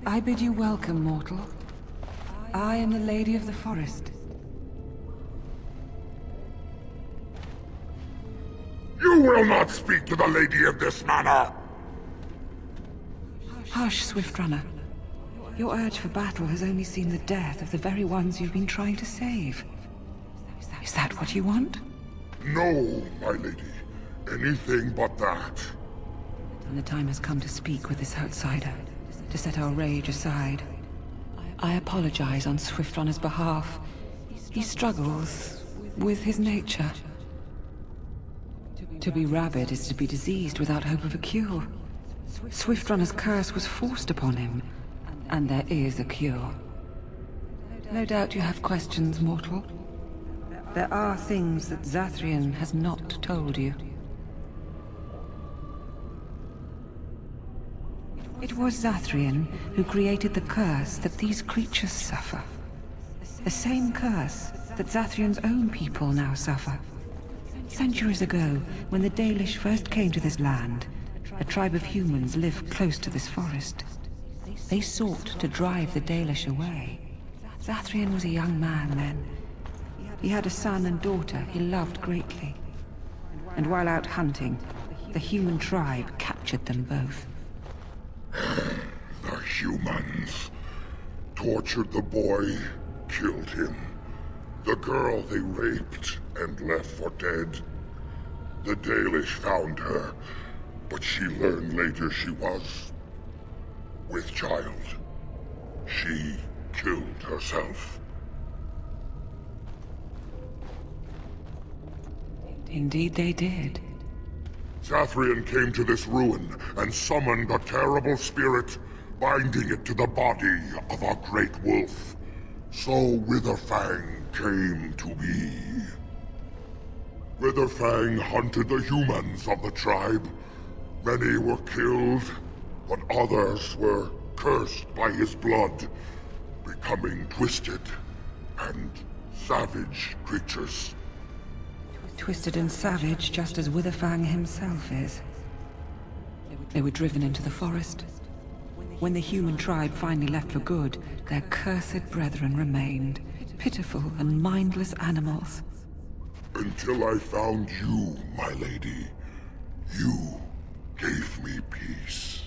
I bid you welcome, mortal. I am the Lady of the Forest. You will not speak to the lady of this manner! Hush, Swiftrunner. Your urge for battle has only seen the death of the very ones you've been trying to save. Is that what you want? No, my lady. Anything but that. And the time has come to speak with this outsider, to set our rage aside. I apologize on Swiftrunner's behalf. He struggles with his nature. To be rabid is to be diseased without hope of a cure. Swiftrunner's curse was forced upon him, and there is a cure. No doubt you have questions, mortal. There are things that Zathrian has not told you. It was Zathrian who created the curse that these creatures suffer. The same curse that Zathrian's own people now suffer. Centuries ago, when the Dalish first came to this land, a tribe of humans lived close to this forest. They sought to drive the Dalish away. Zathrian was a young man then. He had a son and daughter he loved greatly. And while out hunting, the human tribe captured them both. The humans tortured the boy, killed him. The girl they raped and left for dead. The Dalish found her, but she learned later she was with child. She killed herself. Indeed they did. Zathrian came to this ruin and summoned a terrible spirit, binding it to the body of a great wolf. So Witherfang came to be. Witherfang hunted the humans of the tribe. Many were killed, but others were cursed by his blood, becoming twisted and savage creatures. Twisted and savage, just as Witherfang himself is. They were driven into the forest. When the human tribe finally left for good, their cursed brethren remained, pitiful and mindless animals. Until I found you, my lady. You gave me peace.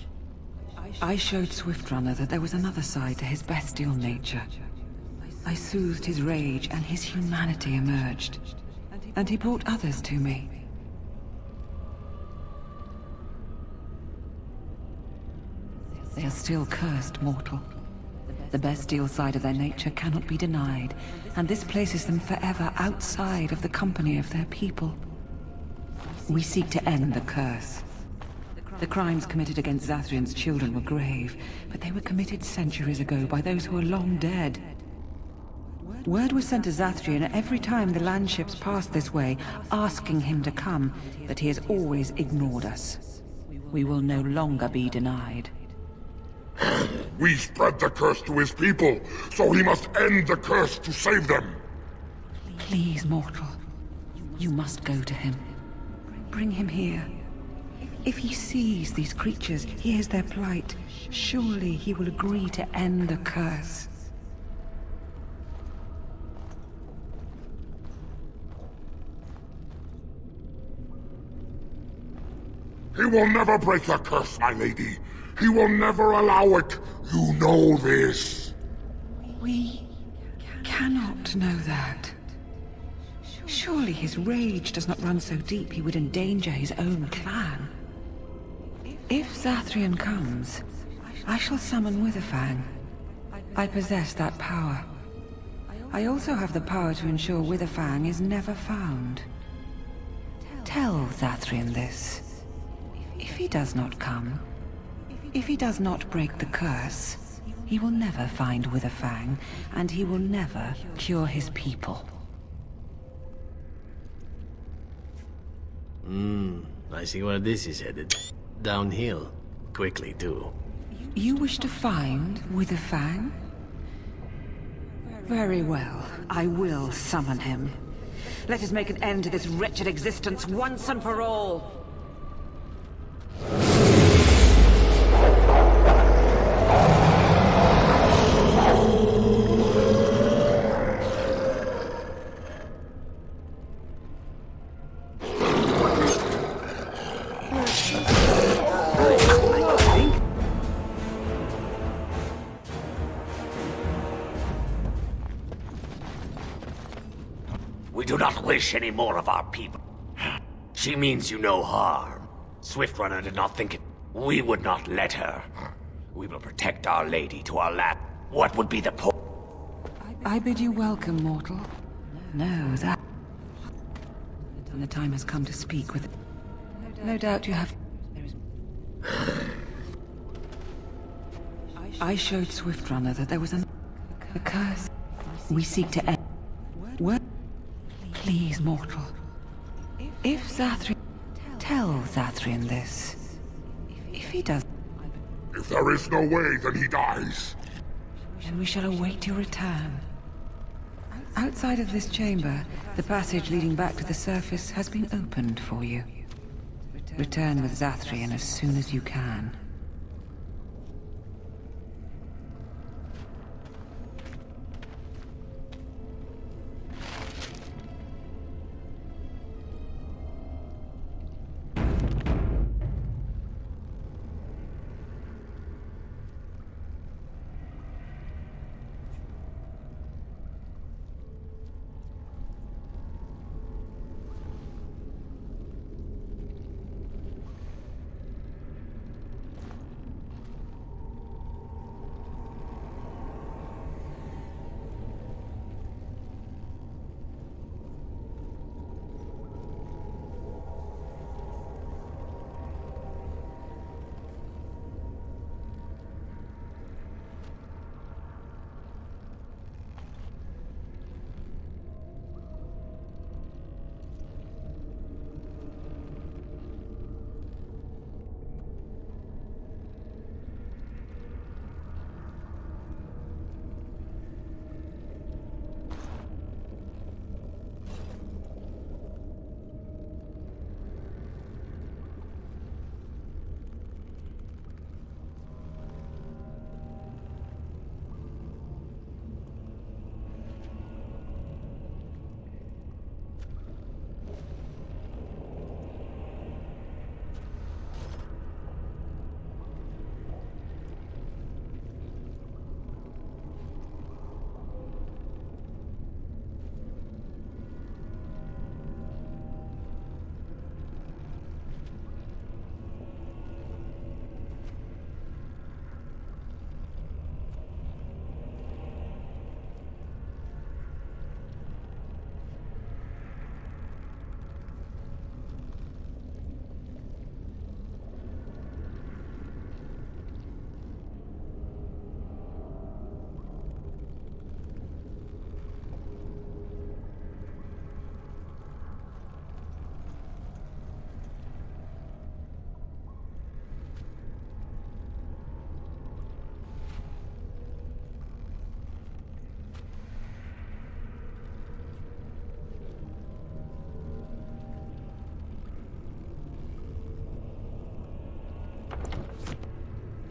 I showed Swiftrunner that there was another side to his bestial nature. I soothed his rage and his humanity emerged. And he brought others to me. They are still cursed, mortal. The bestial side of their nature cannot be denied, and this places them forever outside of the company of their people. We seek to end the curse. The crimes committed against Zathrian's children were grave, but they were committed centuries ago by those who are long dead. Word was sent to Zathrian every time the landships passed this way, asking him to come, but he has always ignored us. We will no longer be denied. We spread the curse to his people, so he must end the curse to save them. Please, mortal. You must go to him. Bring him here. If he sees these creatures, hears their plight, surely he will agree to end the curse. He will never break the curse, my lady. He will never allow it. You know this. We cannot know that. Surely his rage does not run so deep he would endanger his own clan. If Zathrian comes, I shall summon Witherfang. I possess that power. I also have the power to ensure Witherfang is never found. Tell Zathrian this. If he does not come, if he does not break the curse, he will never find Witherfang, and he will never cure his people. I see where this is headed. Downhill. Quickly, too. You wish to find Witherfang? Very well. I will summon him. Let us make an end to this wretched existence once and for all. We do not wish any more of our people. She means you no harm. Swiftrunner did not think it. We would not let her. We will protect our lady to our last. What would be the point? I bid you welcome, mortal. Know that. And the time has come to speak with... No doubt you have... I showed Swiftrunner that there was a curse. We seek to end... What? Please, mortal. If Zathrian... Tell Zathrian this. If he does... If there is no way, then he dies. Then we shall await your return. Outside of this chamber, the passage leading back to the surface has been opened for you. Return with Zathrian as soon as you can.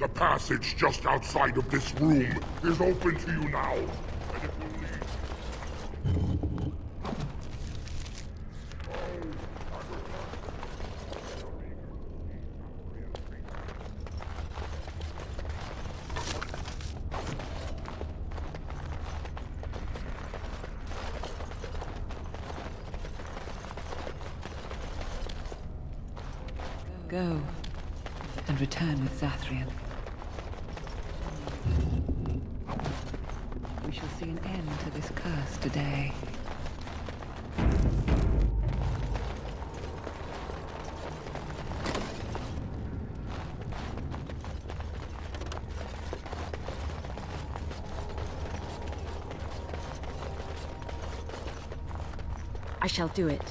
The passage just outside of this room is open to you now, and it will lead... Go and return with Zathrian. We shall see an end to this curse today. I shall do it.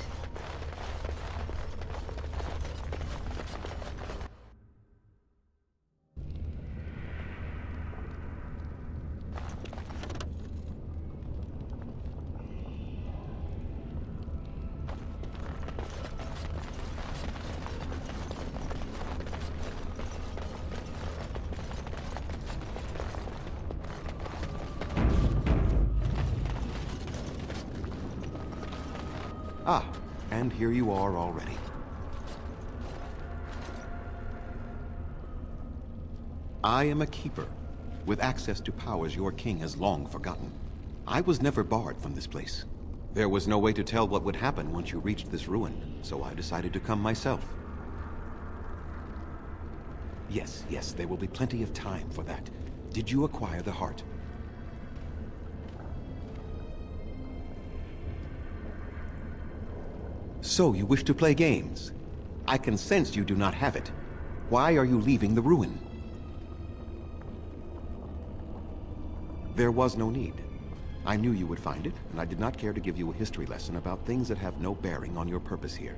Ah, and here you are already. I am a keeper, with access to powers your king has long forgotten. I was never barred from this place. There was no way to tell what would happen once you reached this ruin, so I decided to come myself. Yes, there will be plenty of time for that. Did you acquire the heart? So you wish to play games? I can sense you do not have it. Why are you leaving the ruin? There was no need. I knew you would find it, and I did not care to give you a history lesson about things that have no bearing on your purpose here.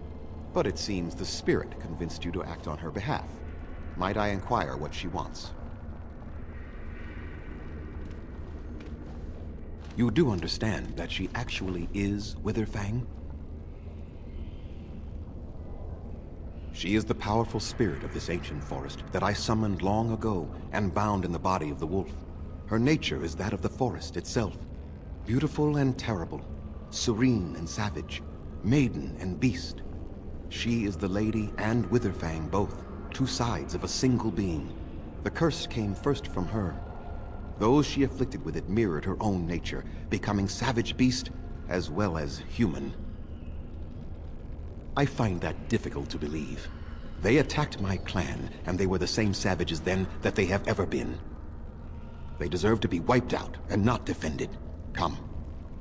But it seems the spirit convinced you to act on her behalf. Might I inquire what she wants? You do understand that she actually is Witherfang? She is the powerful spirit of this ancient forest that I summoned long ago and bound in the body of the wolf. Her nature is that of the forest itself. Beautiful and terrible, serene and savage, maiden and beast. She is the lady and Witherfang both, two sides of a single being. The curse came first from her. Those she afflicted with it mirrored her own nature, becoming savage beast as well as human. I find that difficult to believe. They attacked my clan, and they were the same savages then that they have ever been. They deserve to be wiped out and not defended. Come,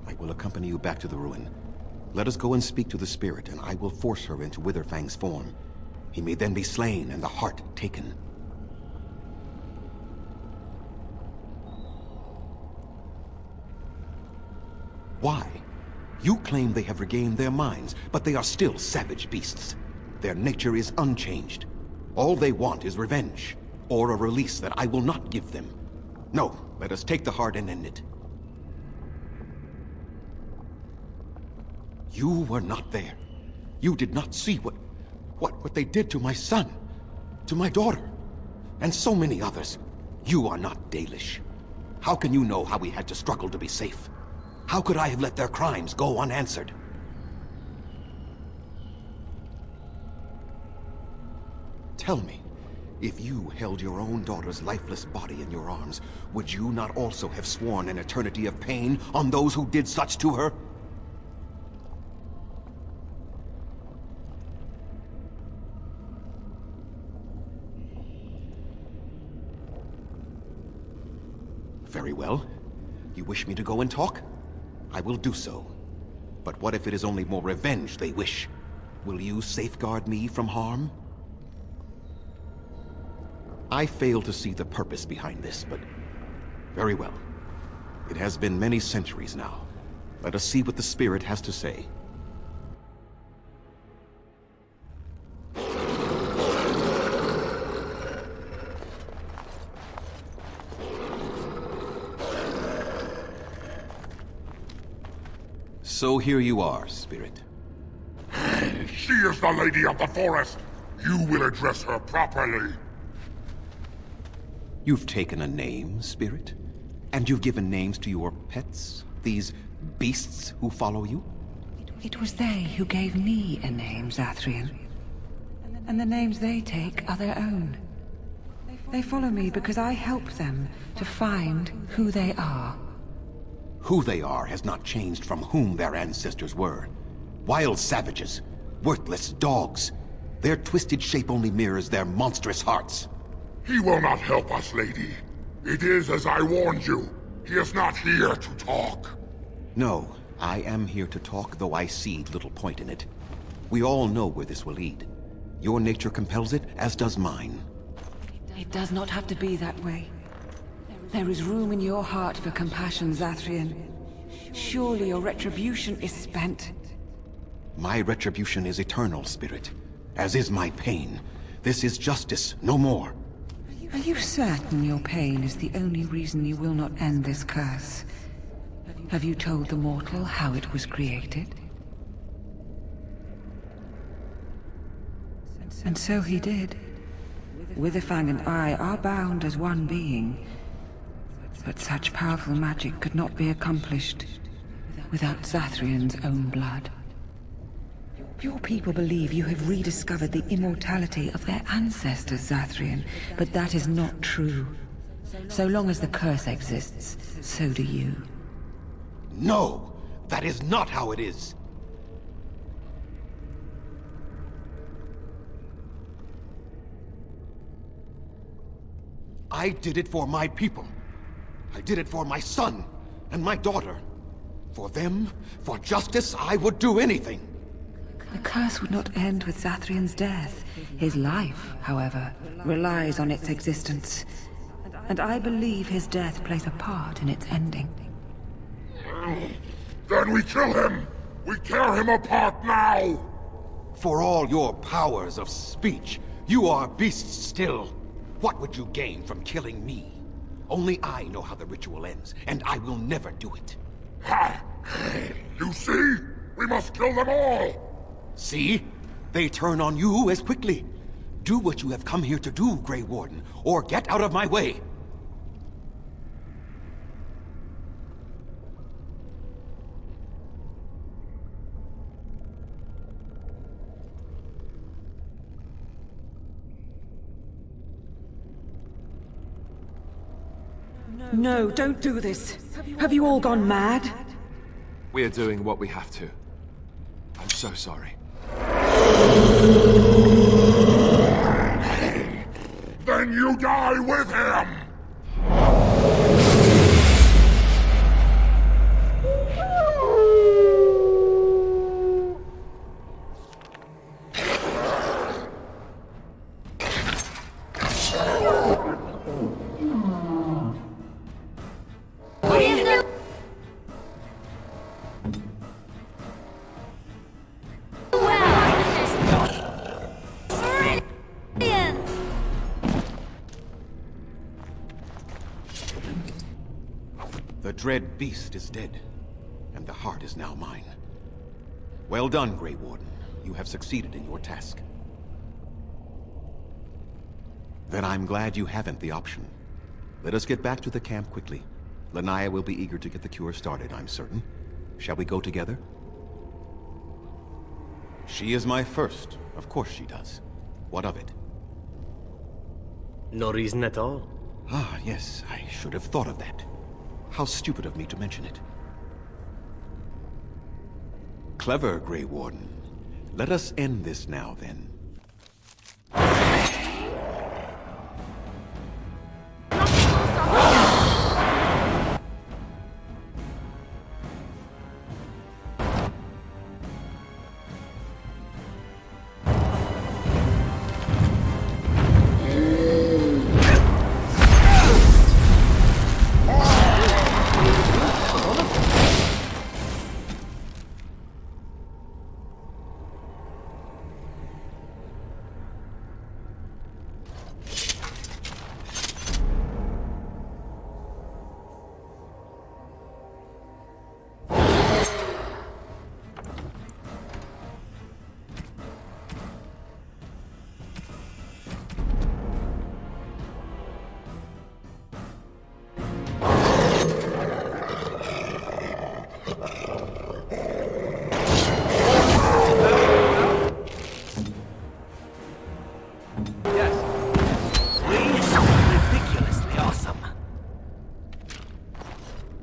I will accompany you back to the ruin. Let us go and speak to the spirit, and I will force her into Witherfang's form. He may then be slain and the heart taken. Why? You claim they have regained their minds, but they are still savage beasts. Their nature is unchanged. All they want is revenge, or a release that I will not give them. No, let us take the heart and end it. You were not there. You did not see what they did to my son, to my daughter, and so many others. You are not Dalish. How can you know how we had to struggle to be safe? How could I have let their crimes go unanswered? Tell me, if you held your own daughter's lifeless body in your arms, would you not also have sworn an eternity of pain on those who did such to her? Very well. You wish me to go and talk? I will do so. But what if it is only more revenge they wish? Will you safeguard me from harm? I fail to see the purpose behind this, but very well. It has been many centuries now. Let us see what the spirit has to say. So here you are, spirit. She is the lady of the forest. You will address her properly. You've taken a name, spirit? And you've given names to your pets? These beasts who follow you? It was they who gave me a name, Zathrian. And the names they take are their own. They follow me because I help them to find who they are. Who they are has not changed from whom their ancestors were. Wild savages, worthless dogs. Their twisted shape only mirrors their monstrous hearts. He will not help us, lady. It is as I warned you. He is not here to talk. No, I am here to talk, though I see little point in it. We all know where this will lead. Your nature compels it, as does mine. It does not have to be that way. There is room in your heart for compassion, Zathrian. Surely your retribution is spent. My retribution is eternal, spirit. As is my pain. This is justice, no more. Are you certain your pain is the only reason you will not end this curse? Have you told the mortal how it was created? And so he did. Witherfang and I are bound as one being. But such powerful magic could not be accomplished without Zathrian's own blood. Your people believe you have rediscovered the immortality of their ancestors, Zathrian, but that is not true. So long as the curse exists, so do you. No! That is not how it is! I did it for my people. I did it for my son and my daughter. For them, for justice, I would do anything. The curse would not end with Zathrian's death. His life, however, relies on its existence. And I believe his death plays a part in its ending. Then we kill him! We tear him apart now! For all your powers of speech, you are beasts still. What would you gain from killing me? Only I know how the ritual ends, and I will never do it. Ha! You see? We must kill them all! See? They turn on you as quickly. Do what you have come here to do, Grey Warden, or get out of my way. No, don't do this. Have you all gone mad? We're doing what we have to. I'm so sorry. Then you die with him! The dread beast is dead, and the heart is now mine. Well done, Grey Warden. You have succeeded in your task. Then I'm glad you haven't the option. Let us get back to the camp quickly. Lanaya will be eager to get the cure started, I'm certain. Shall we go together? She is my first. Of course she does. What of it? No reason at all. Ah, yes, I should have thought of that. How stupid of me to mention it. Clever, Grey Warden. Let us end this now, then.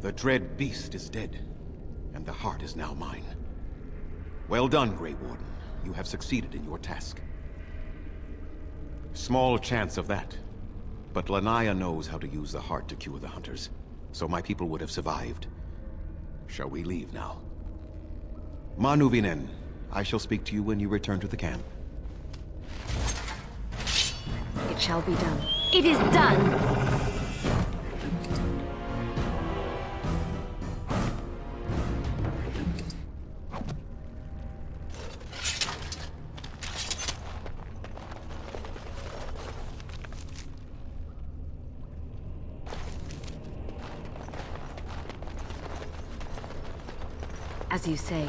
The dread beast is dead, and the heart is now mine. Well done, Grey Warden. You have succeeded in your task. Small chance of that, but Lanaya knows how to use the heart to cure the hunters, so my people would have survived. Shall we leave now? Manuvinen, I shall speak to you when you return to the camp. It shall be done. It is done! As you say.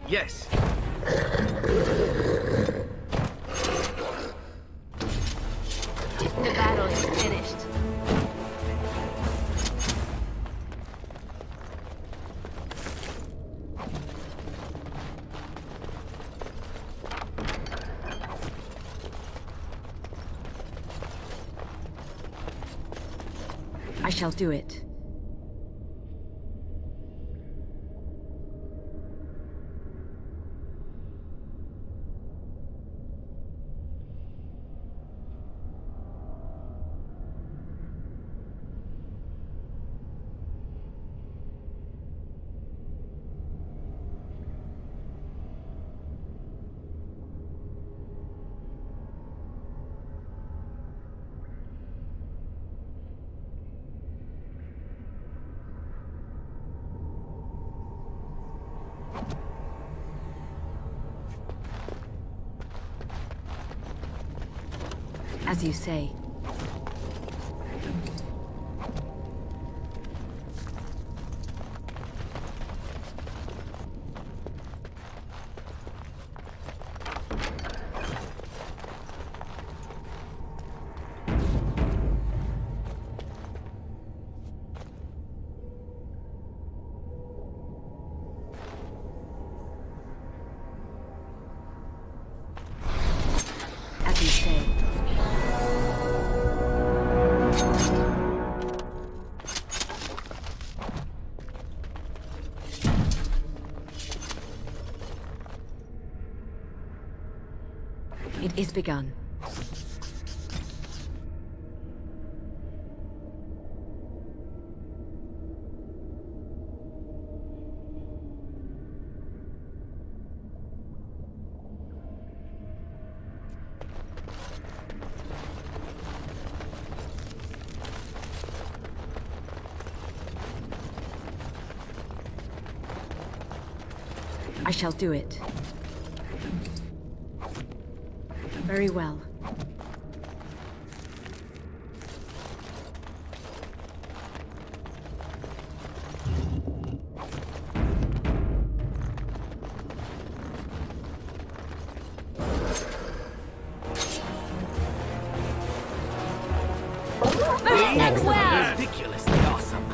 Yes. The battle is finished. I shall do it. As you say. As you say. It is begun. I shall do it. Very well. Excellent! Ridiculously awesome.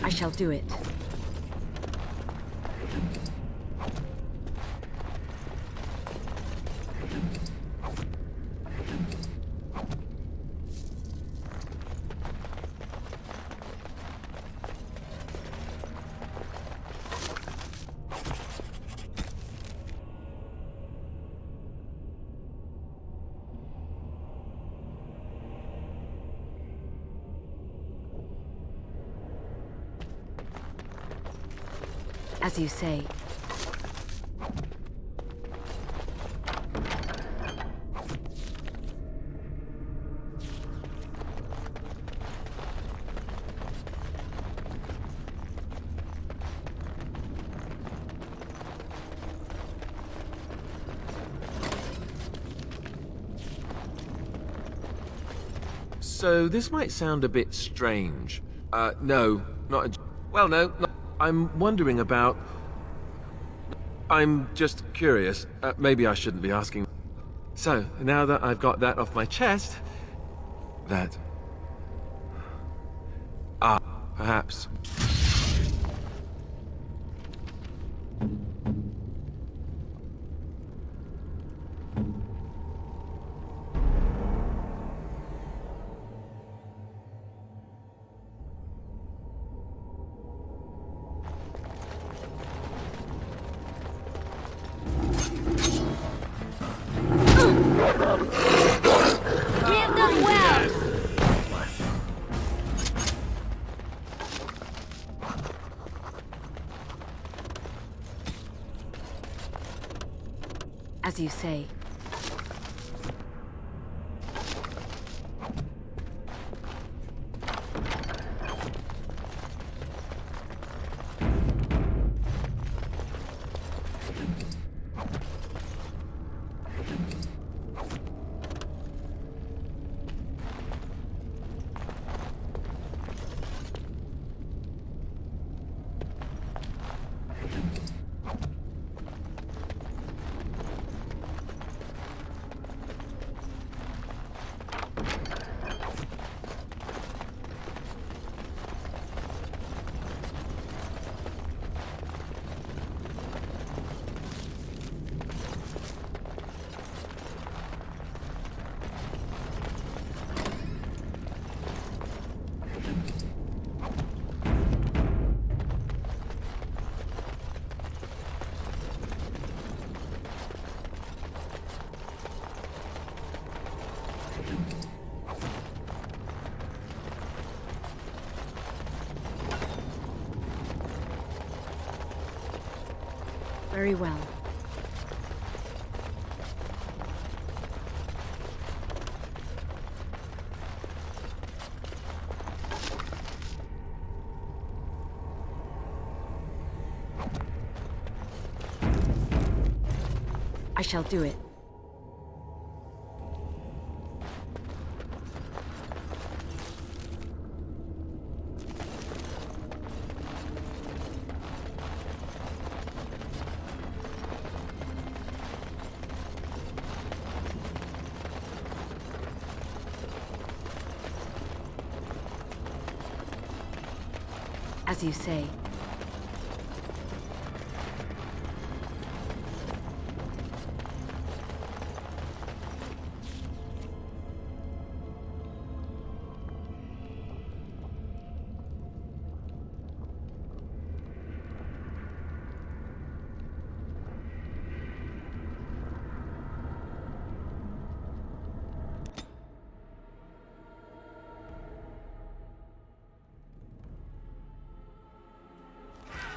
I shall do it. As you say. So this might sound a bit strange. No, not a... Well, no, I'm wondering about... I'm just curious. Maybe I shouldn't be asking. So, now that I've got that off my chest... That... perhaps... We have done well! As you say. Very well. I shall do it. As you say.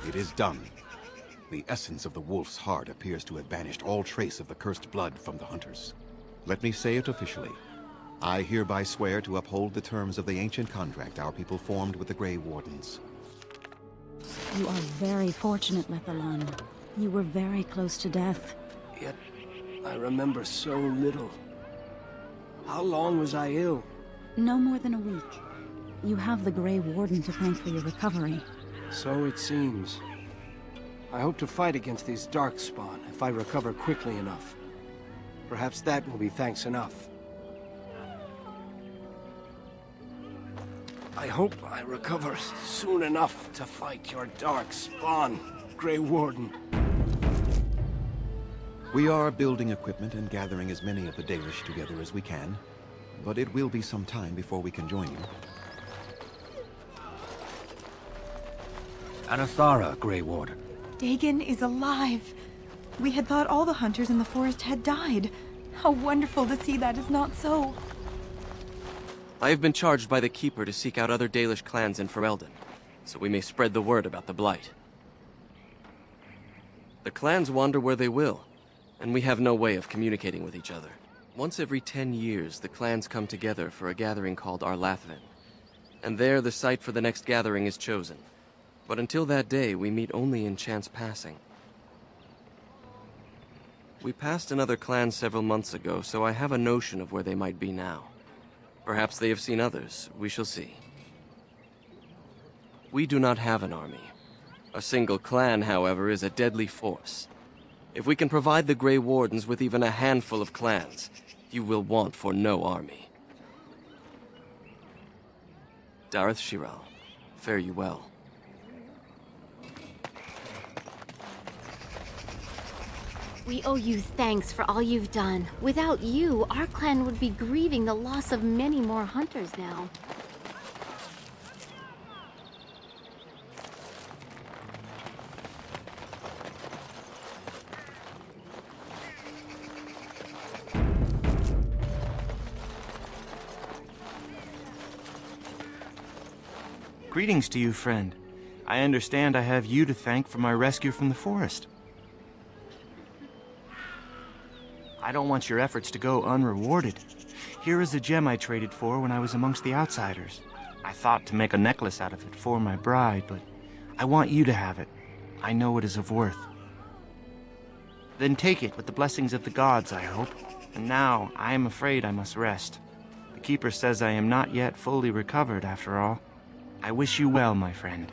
It is done. The essence of the wolf's heart appears to have banished all trace of the cursed blood from the hunters. Let me say it officially. I hereby swear to uphold the terms of the ancient contract our people formed with the Grey Wardens. You are very fortunate, Lethalon. You were very close to death. Yet, I remember so little. How long was I ill? No more than a week. You have the Grey Warden to thank for your recovery. So it seems. I hope to fight against these darkspawn if I recover quickly enough. Perhaps that will be thanks enough. I hope I recover soon enough to fight your darkspawn, Grey Warden. We are building equipment and gathering as many of the Dalish together as we can, but it will be some time before we can join you. Anathara, Grey Warden. Dagon is alive. We had thought all the hunters in the forest had died. How wonderful to see that is not so. I have been charged by the Keeper to seek out other Dalish clans in Ferelden, so we may spread the word about the Blight. The clans wander where they will, and we have no way of communicating with each other. Once every 10 years, the clans come together for a gathering called Arlathvin, and there the site for the next gathering is chosen. But until that day, we meet only in chance passing. We passed another clan several months ago, so I have a notion of where they might be now. Perhaps they have seen others. We shall see. We do not have an army. A single clan, however, is a deadly force. If we can provide the Grey Wardens with even a handful of clans, you will want for no army. Dareth Shiral, fare you well. We owe you thanks for all you've done. Without you, our clan would be grieving the loss of many more hunters now. Greetings to you, friend. I understand I have you to thank for my rescue from the forest. I don't want your efforts to go unrewarded. Here is a gem I traded for when I was amongst the outsiders. I thought to make a necklace out of it for my bride, but I want you to have it. I know it is of worth. Then take it with the blessings of the gods, I hope. And now, I am afraid I must rest. The Keeper says I am not yet fully recovered, after all. I wish you well, my friend.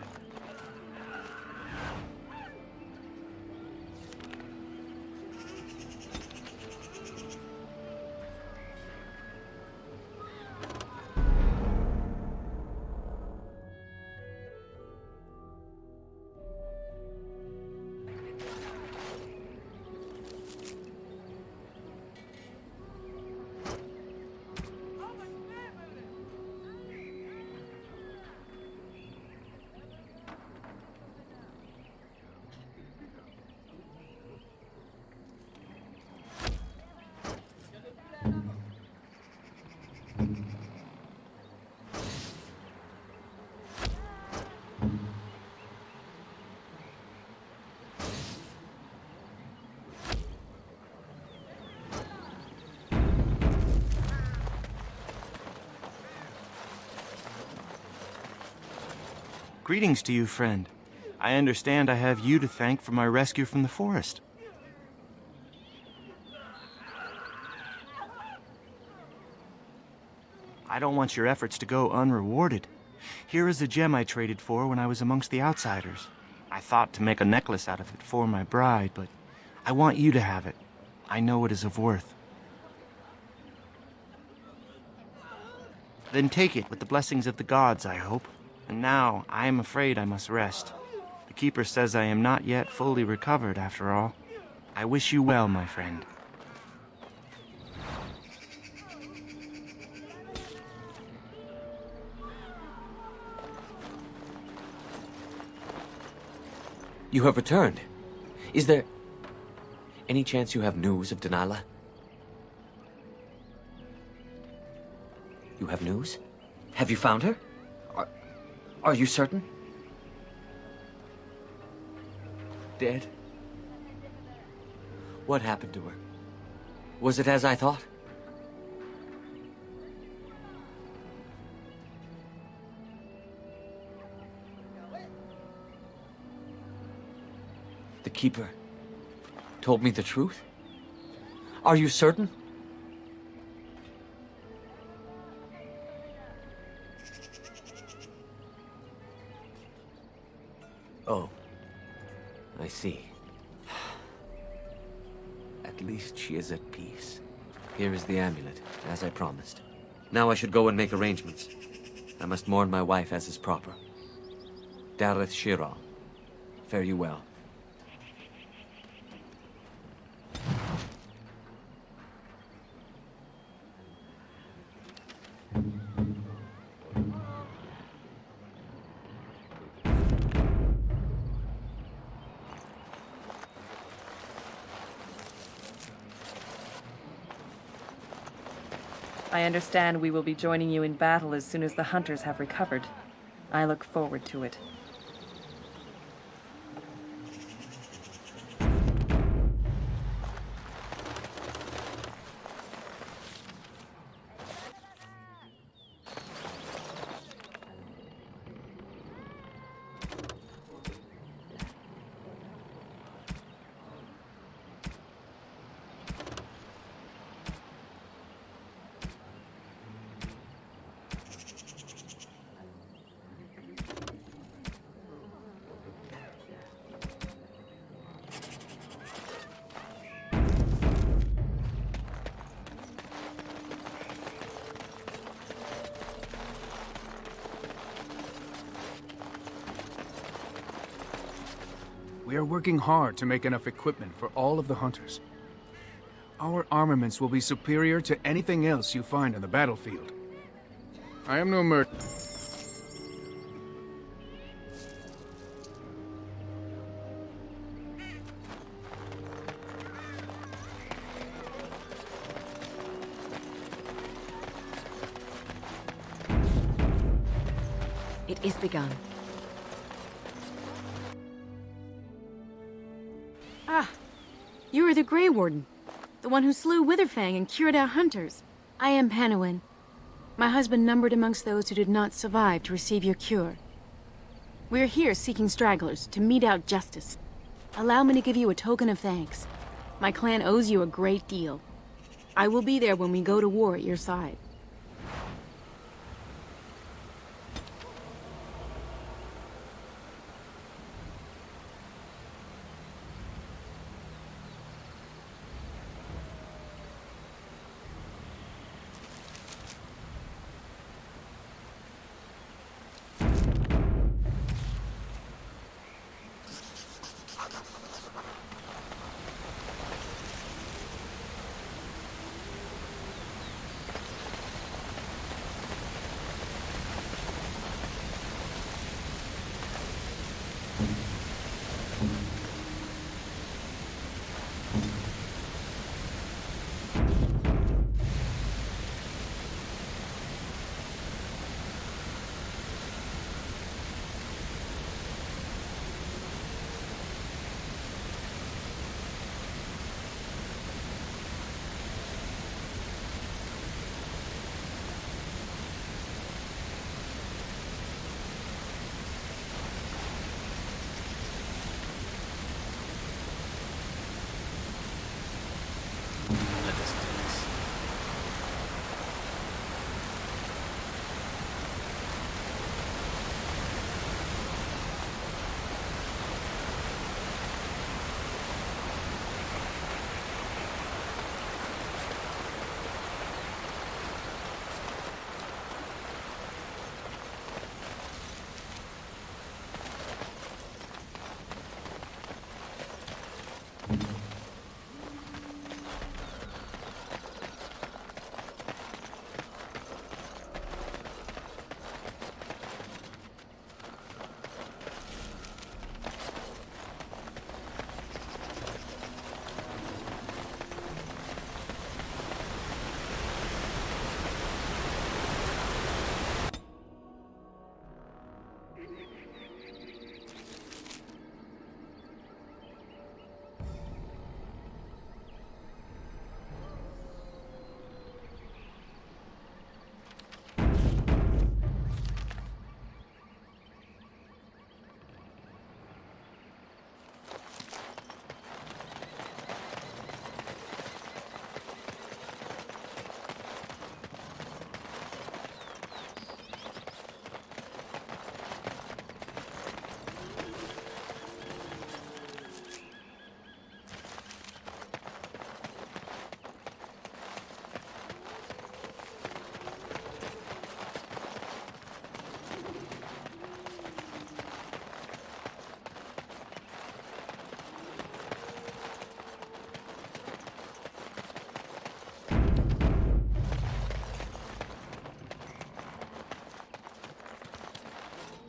Greetings to you, friend. I understand I have you to thank for my rescue from the forest. I don't want your efforts to go unrewarded. Here is a gem I traded for when I was amongst the outsiders. I thought to make a necklace out of it for my bride, but I want you to have it. I know it is of worth. Then take it with the blessings of the gods, I hope. And now, I am afraid I must rest. The Keeper says I am not yet fully recovered, after all. I wish you well, my friend. You have returned. Is there any chance you have news of Delilah? You have news? Have you found her? Are you certain? Dead? What happened to her? Was it as I thought? The Keeper told me the truth? Are you certain? Oh, I see. At least she is at peace. Here is the amulet, as I promised. Now I should go and make arrangements. I must mourn my wife as is proper. Dareth Shiral, fare you well. I understand we will be joining you in battle as soon as the hunters have recovered. I look forward to it. We are working hard to make enough equipment for all of the hunters. Our armaments will be superior to anything else you find on the battlefield. I am no merc. It is begun. Ah, you are the Grey Warden. The one who slew Witherfang and cured our hunters. I am Panowin. My husband numbered amongst those who did not survive to receive your cure. We are here seeking stragglers to mete out justice. Allow me to give you a token of thanks. My clan owes you a great deal. I will be there when we go to war at your side.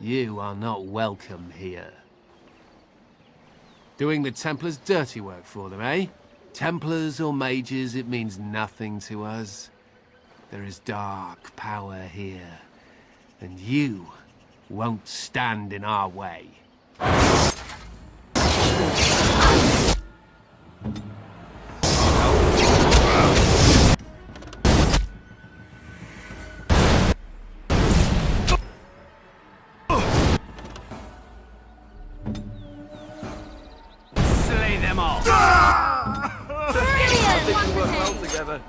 You are not welcome here. Doing the Templars' dirty work for them, eh? Templars or mages, it means nothing to us. There is dark power here, and you won't stand in our way. Slay them all! I think we work well together.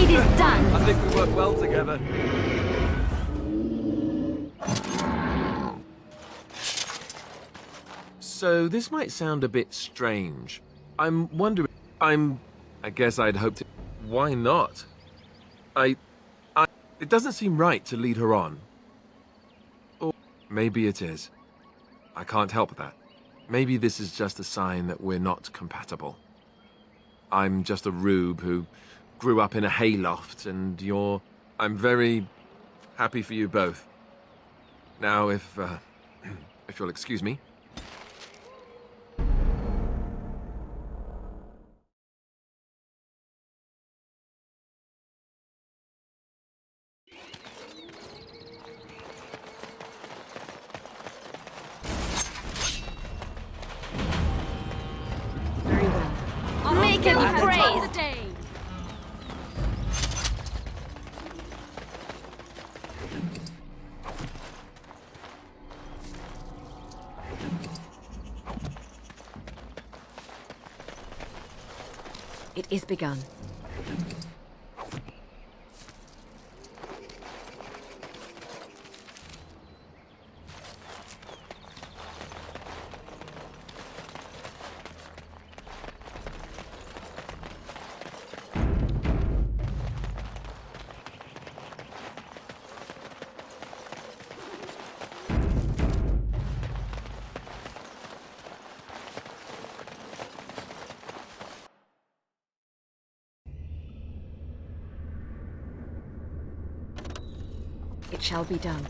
It is done! I think we work well together. So this might sound a bit strange. I'm wondering... I guess I'd hoped... Why not? It doesn't seem right to lead her on. Or maybe it is. I can't help that. Maybe this is just a sign that we're not compatible. I'm just a rube who grew up in a hayloft, and you're... I'm very happy for you both. Now, if you'll excuse me. Make him praise! It is begun. It shall be done.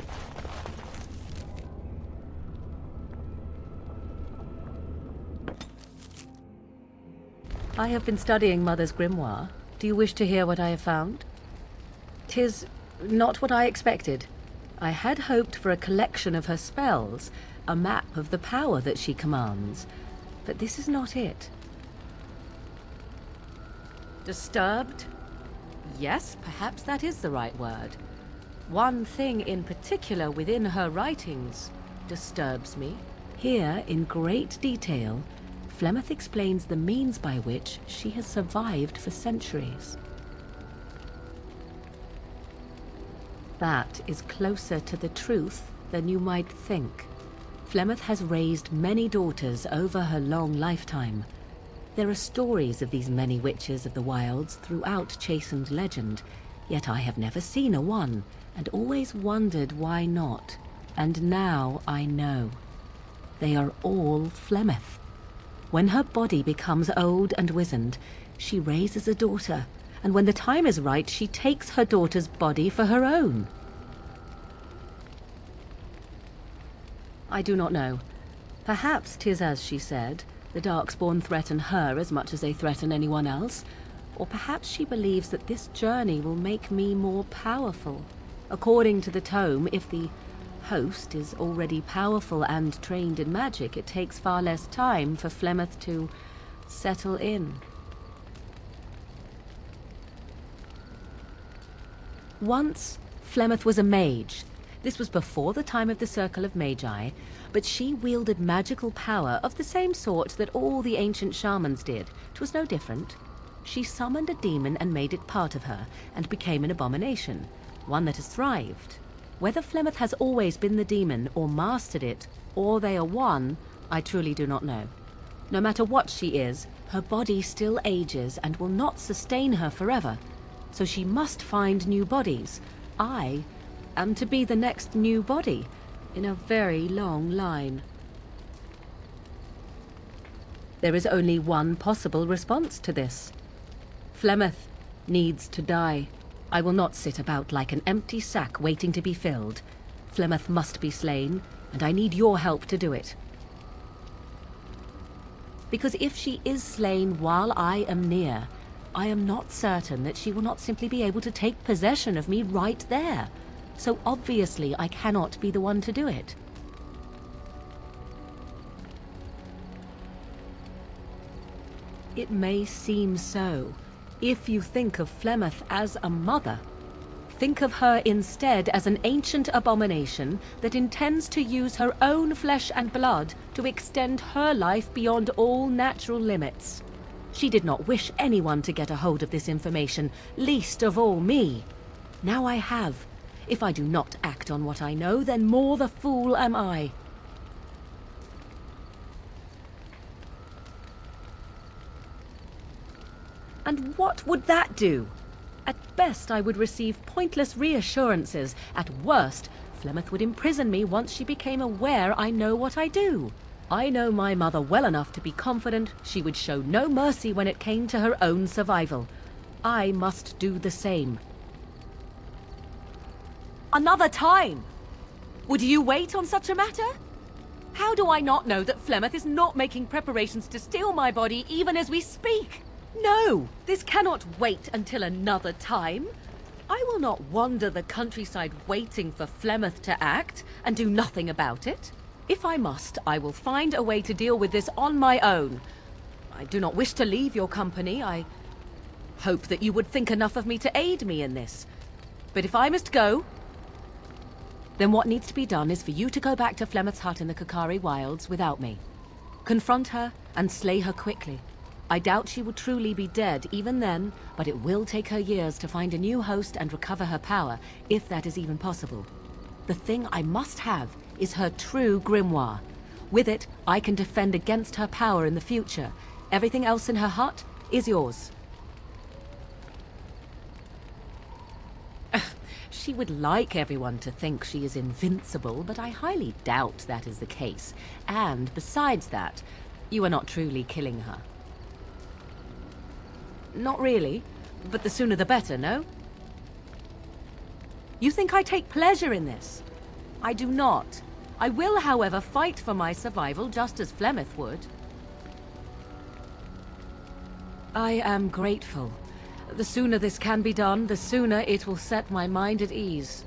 I have been studying Mother's grimoire. Do you wish to hear what I have found? 'Tis not what I expected. I had hoped for a collection of her spells, a map of the power that she commands. But this is not it. Disturbed? Yes, perhaps that is the right word. One thing in particular within her writings disturbs me. Here, in great detail, Flemeth explains the means by which she has survived for centuries. That is closer to the truth than you might think. Flemeth has raised many daughters over her long lifetime. There are stories of these many witches of the wilds throughout chastened legend, yet I have never seen a one, and always wondered why not. And now I know. They are all Flemeth. When her body becomes old and wizened, she raises a daughter, and when the time is right, she takes her daughter's body for her own. I do not know. Perhaps 'tis as she said, the Darkspawn threaten her as much as they threaten anyone else, or perhaps she believes that this journey will make me more powerful. According to the tome, if the host is already powerful and trained in magic, it takes far less time for Flemeth to settle in. Once, Flemeth was a mage. This was before the time of the Circle of Magi, but she wielded magical power of the same sort that all the ancient shamans did. 'Twas no different. She summoned a demon and made it part of her, and became an abomination, one that has thrived. Whether Flemeth has always been the demon, or mastered it, or they are one, I truly do not know. No matter what she is, her body still ages and will not sustain her forever, so she must find new bodies. I am to be the next new body in a very long line. There is only one possible response to this. Flemeth needs to die. I will not sit about like an empty sack waiting to be filled. Flemeth must be slain, and I need your help to do it. Because if she is slain while I am near, I am not certain that she will not simply be able to take possession of me right there. So obviously I cannot be the one to do it. It may seem so. If you think of Flemeth as a mother, think of her instead as an ancient abomination that intends to use her own flesh and blood to extend her life beyond all natural limits. She did not wish anyone to get a hold of this information, least of all me. Now I have. If I do not act on what I know, then more the fool am I. And what would that do? At best, I would receive pointless reassurances. At worst, Flemeth would imprison me once she became aware I know what I do. I know my mother well enough to be confident she would show no mercy when it came to her own survival. I must do the same. Another time! Would you wait on such a matter? How do I not know that Flemeth is not making preparations to steal my body even as we speak? No! This cannot wait until another time. I will not wander the countryside waiting for Flemeth to act and do nothing about it. If I must, I will find a way to deal with this on my own. I do not wish to leave your company. I hope that you would think enough of me to aid me in this. But if I must go, then what needs to be done is for you to go back to Flemeth's hut in the Kakari Wilds without me. Confront her and slay her quickly. I doubt she will truly be dead even then, but it will take her years to find a new host and recover her power, if that is even possible. The thing I must have is her true grimoire. With it, I can defend against her power in the future. Everything else in her hut is yours. She would like everyone to think she is invincible, but I highly doubt that is the case. And besides that, you are not truly killing her. Not really, but the sooner the better, no? You think I take pleasure in this? I do not. I will, however, fight for my survival just as Flemeth would. I am grateful. The sooner this can be done, the sooner it will set my mind at ease.